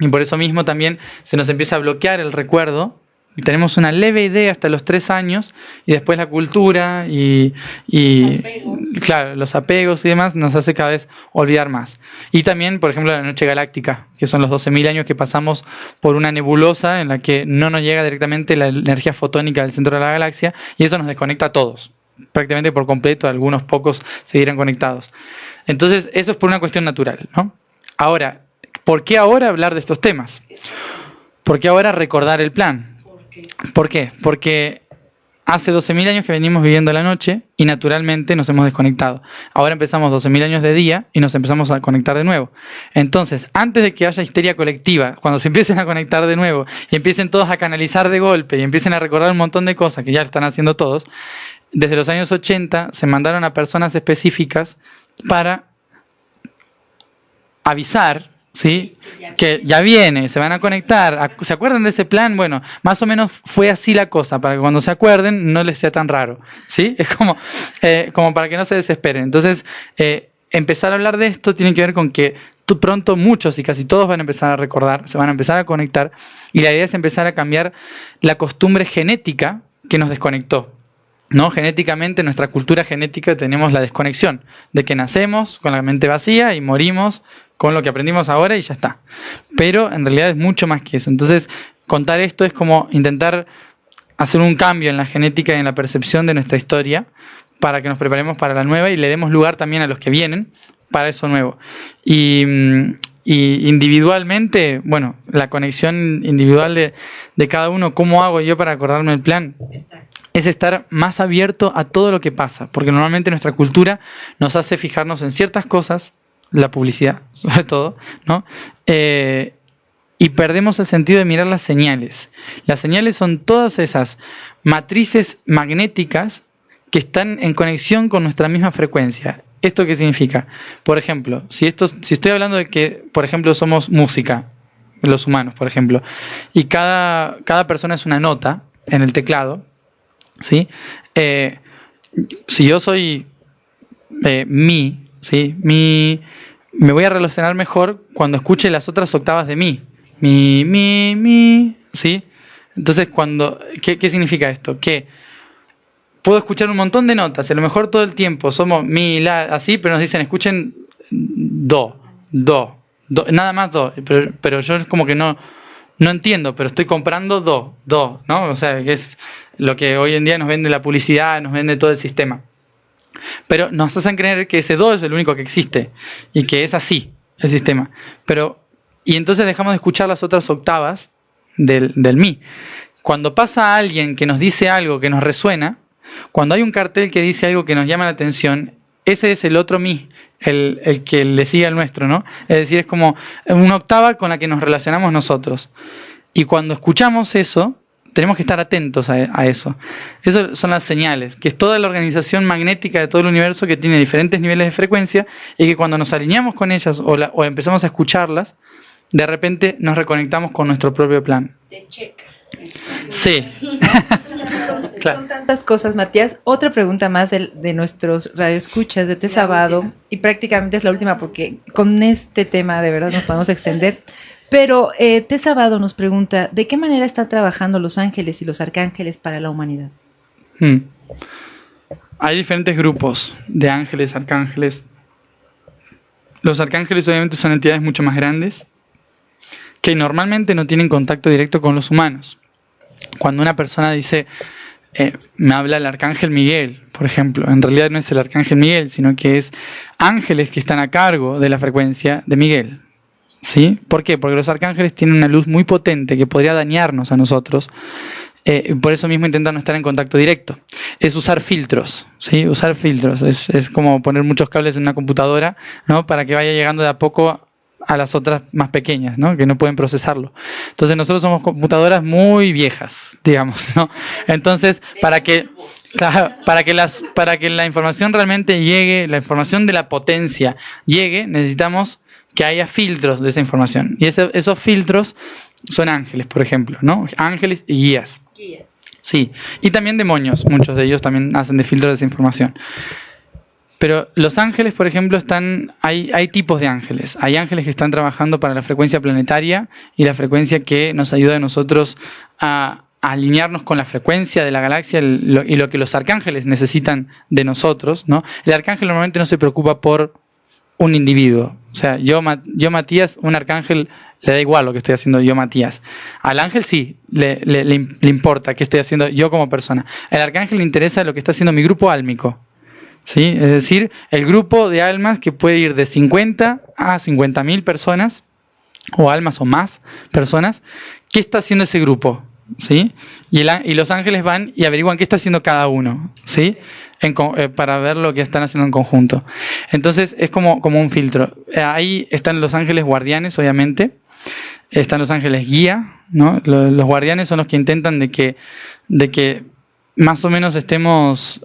y por eso mismo también se nos empieza a bloquear el recuerdo. Tenemos una leve idea hasta los 3 años, y después la cultura y claro, los apegos y demás nos hace cada vez olvidar más. Y también, por ejemplo, la noche galáctica, que son los 12.000 años que pasamos por una nebulosa en la que no nos llega directamente la energía fotónica del centro de la galaxia, y eso nos desconecta a todos, prácticamente por completo. Algunos pocos seguirán conectados. Entonces eso es por una cuestión natural, ¿no? Ahora, ¿por qué ahora hablar de estos temas? ¿Por qué ahora recordar el plan? ¿Por qué? Porque hace 12.000 años que venimos viviendo la noche y naturalmente nos hemos desconectado. Ahora empezamos 12.000 años de día y nos empezamos a conectar de nuevo. Entonces, antes de que haya histeria colectiva, cuando se empiecen a conectar de nuevo y empiecen todos a canalizar de golpe y empiecen a recordar un montón de cosas que ya están haciendo todos, desde los años 80 se mandaron a personas específicas para avisar, ¿sí?, que ya viene, se van a conectar. ¿Se acuerdan de ese plan? Bueno, más o menos fue así la cosa, para que cuando se acuerden no les sea tan raro, ¿sí? Es como para que no se desesperen. Entonces, empezar a hablar de esto tiene que ver con que pronto muchos y casi todos van a empezar a recordar, se van a empezar a conectar, y la idea es empezar a cambiar la costumbre genética que nos desconectó, ¿no? Genéticamente, en nuestra cultura genética tenemos la desconexión de que nacemos con la mente vacía y morimos con lo que aprendimos ahora y ya está. Pero en realidad es mucho más que eso. Entonces, contar esto es como intentar hacer un cambio en la genética y en la percepción de nuestra historia para que nos preparemos para la nueva y le demos lugar también a los que vienen para eso nuevo. Y individualmente, bueno, la conexión individual de cada uno, ¿cómo hago yo para acordarme del plan? Es estar más abierto a todo lo que pasa, porque normalmente nuestra cultura nos hace fijarnos en ciertas cosas, la publicidad sobre todo, ¿no? Y perdemos el sentido de mirar las señales. Las señales son todas esas matrices magnéticas que están en conexión con nuestra misma frecuencia. ¿Esto qué significa? Por ejemplo, si estoy hablando de que, por ejemplo, somos música, los humanos, por ejemplo, y cada persona es una nota en el teclado, ¿sí? Si yo soy mi, ¿sí?, me voy a relacionar mejor cuando escuche las otras octavas de mi, ¿sí? Entonces, ¿qué significa esto? Que puedo escuchar un montón de notas, a lo mejor todo el tiempo somos mi, la, así, pero nos dicen, escuchen do, nada más do, pero yo es como que no entiendo, pero estoy comprando do, ¿no? O sea, que es lo que hoy en día nos vende la publicidad, nos vende todo el sistema. Pero nos hacen creer que ese do es el único que existe y que es así el sistema. Y entonces dejamos de escuchar las otras octavas del mi. Cuando pasa alguien que nos dice algo que nos resuena, cuando hay un cartel que dice algo que nos llama la atención, ese es el otro mi, el que le sigue al nuestro, ¿no? Es decir, es como una octava con la que nos relacionamos nosotros. Y cuando escuchamos eso, tenemos que estar atentos a eso. Esas son las señales, que es toda la organización magnética de todo el universo que tiene diferentes niveles de frecuencia y que cuando nos alineamos con ellas o empezamos a escucharlas, de repente nos reconectamos con nuestro propio plan. Sí. Claro. Son tantas cosas, Matías. Otra pregunta más de nuestros radioescuchas de Sábado, y prácticamente es la última porque con este tema de verdad nos podemos extender. Pero Sábado nos pregunta, ¿de qué manera están trabajando los ángeles y los arcángeles para la humanidad? Hay diferentes grupos de ángeles, arcángeles. Los arcángeles obviamente son entidades mucho más grandes que normalmente no tienen contacto directo con los humanos. Cuando una persona dice, me habla el arcángel Miguel, por ejemplo, en realidad no es el arcángel Miguel, sino que es ángeles que están a cargo de la frecuencia de Miguel. ¿Sí? ¿Por qué? Porque los arcángeles tienen una luz muy potente que podría dañarnos a nosotros. Por eso mismo intentan no estar en contacto directo. Es usar filtros, ¿sí? Usar filtros. Es como poner muchos cables en una computadora, ¿no? Para que vaya llegando de a poco a las otras más pequeñas, ¿no? Que no pueden procesarlo. Entonces nosotros somos computadoras muy viejas, digamos, ¿no? Entonces, para que la información realmente llegue, la información de la potencia llegue, necesitamos que haya filtros de esa información. Y esos filtros son ángeles, por ejemplo, ¿no? Ángeles y guías. Sí. Y también demonios. Muchos de ellos también hacen de filtros de esa información. Pero los ángeles, por ejemplo, hay tipos de ángeles. Hay ángeles que están trabajando para la frecuencia planetaria y la frecuencia que nos ayuda a nosotros a alinearnos con la frecuencia de la galaxia y lo que los arcángeles necesitan de nosotros, ¿no? El arcángel normalmente no se preocupa por un individuo. O sea, yo Matías, un arcángel le da igual lo que estoy haciendo yo Matías. Al ángel sí, le importa qué estoy haciendo yo como persona. Al arcángel le interesa lo que está haciendo mi grupo álmico. ¿Sí? Es decir, el grupo de almas que puede ir de 50 a 50.000 personas, o almas o más personas. ¿Qué está haciendo ese grupo? ¿Sí? Y los ángeles van y averiguan qué está haciendo cada uno, ¿sí? Para ver lo que están haciendo en conjunto. Entonces es como un filtro. Ahí están los ángeles guardianes, obviamente. Están los ángeles guía, ¿no? Los guardianes son los que intentan de que más o menos estemos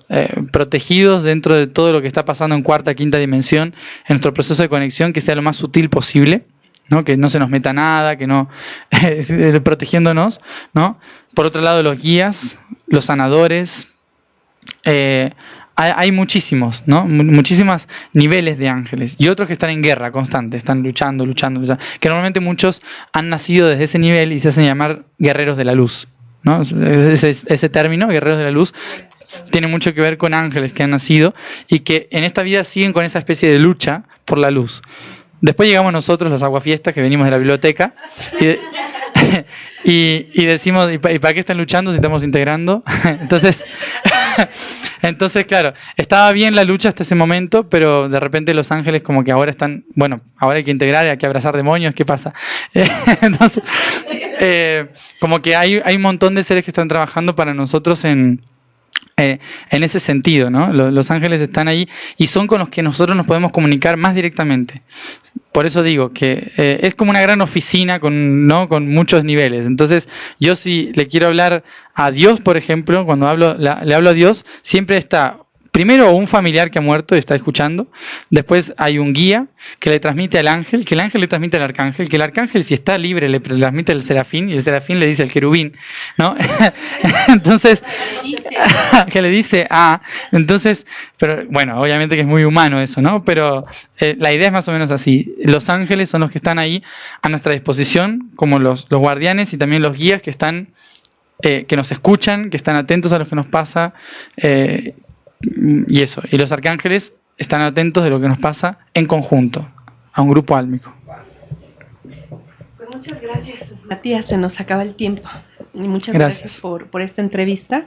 protegidos dentro de todo lo que está pasando en cuarta, quinta dimensión, en nuestro proceso de conexión, que sea lo más sutil posible, ¿no? Que no se nos meta nada, que no protegiéndonos, ¿no? Por otro lado, los guías, los sanadores, hay muchísimos, ¿no? Muchísimos niveles de ángeles y otros que están en guerra constante, están luchando, que normalmente muchos han nacido desde ese nivel y se hacen llamar guerreros de la luz, ¿no? Ese término, guerreros de la luz, tiene mucho que ver con ángeles que han nacido y que en esta vida siguen con esa especie de lucha por la luz. Después llegamos nosotros, los aguafiestas, que venimos de la biblioteca, y decimos, ¿y para qué están luchando si estamos integrando? Entonces, claro, estaba bien la lucha hasta ese momento, pero de repente los ángeles como que ahora están, bueno, ahora hay que integrar, hay que abrazar demonios, ¿qué pasa? Entonces, como que hay un montón de seres que están trabajando para nosotros en ese sentido, ¿no? Los ángeles están ahí y son con los que nosotros nos podemos comunicar más directamente. Por eso digo que es como una gran oficina con muchos niveles. Entonces, yo si le quiero hablar a Dios, por ejemplo, cuando le hablo a Dios, siempre está primero un familiar que ha muerto y está escuchando, después hay un guía que le transmite al ángel, que el ángel le transmite al arcángel, que el arcángel, si está libre, le transmite al serafín, y el serafín le dice al querubín, ¿no? Entonces, que le dice entonces, pero bueno, obviamente que es muy humano eso, ¿no? Pero la idea es más o menos así. Los ángeles son los que están ahí a nuestra disposición, como los guardianes y también los guías que están, que nos escuchan, que están atentos a lo que nos pasa, y eso. Y los arcángeles están atentos de lo que nos pasa en conjunto, a un grupo álmico. Pues muchas gracias, Matías, se nos acaba el tiempo. Y muchas gracias por esta entrevista.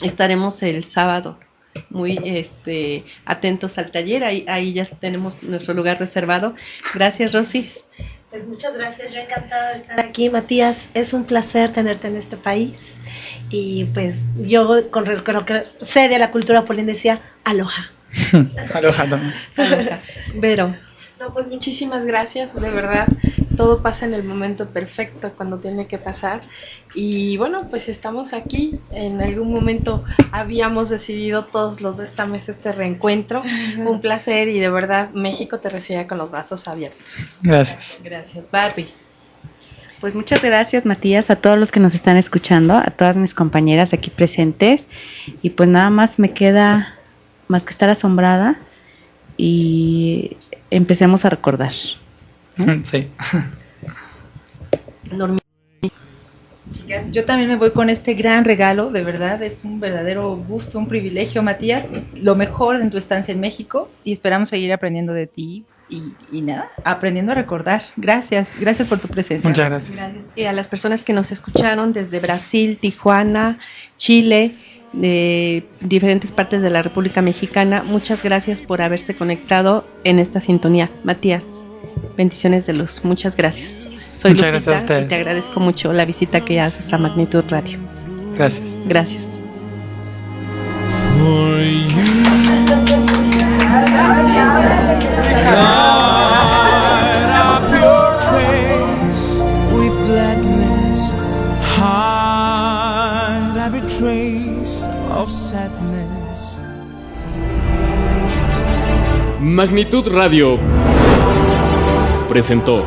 Estaremos el sábado muy atentos al taller, ahí ya tenemos nuestro lugar reservado. Gracias, Rosy. Pues muchas gracias, yo encantada de estar aquí, Matías. Es un placer tenerte en este país. Y pues yo con lo que sé de la cultura polinesia, aloha. Aloha también. Aloha. Vero. No, pues muchísimas gracias, de verdad, todo pasa en el momento perfecto, cuando tiene que pasar, y bueno, pues estamos aquí, en algún momento habíamos decidido todos los de esta mesa este reencuentro, un placer, y de verdad, México te recibe con los brazos abiertos. Gracias. Gracias, Barbie. Pues muchas gracias, Matías, a todos los que nos están escuchando, a todas mis compañeras aquí presentes, y pues nada más me queda más que estar asombrada y empecemos a recordar, ¿no? Sí. Chicas, yo también me voy con este gran regalo, de verdad, es un verdadero gusto, un privilegio, Matías, lo mejor en tu estancia en México y esperamos seguir aprendiendo de ti y nada, aprendiendo a recordar. Gracias por tu presencia. Muchas gracias. Gracias. Y a las personas que nos escucharon desde Brasil, Tijuana, Chile, de diferentes partes de la República Mexicana, muchas gracias por haberse conectado en esta sintonía. Matías. Bendiciones de luz. Muchas gracias. Soy Muchas gracias a Lupita ustedes. y te agradezco mucho la visita que haces a Magnitud Radio. Gracias. Gracias. For you, light up your face with gladness, hide every trace of sadness. Magnitud Radio presentó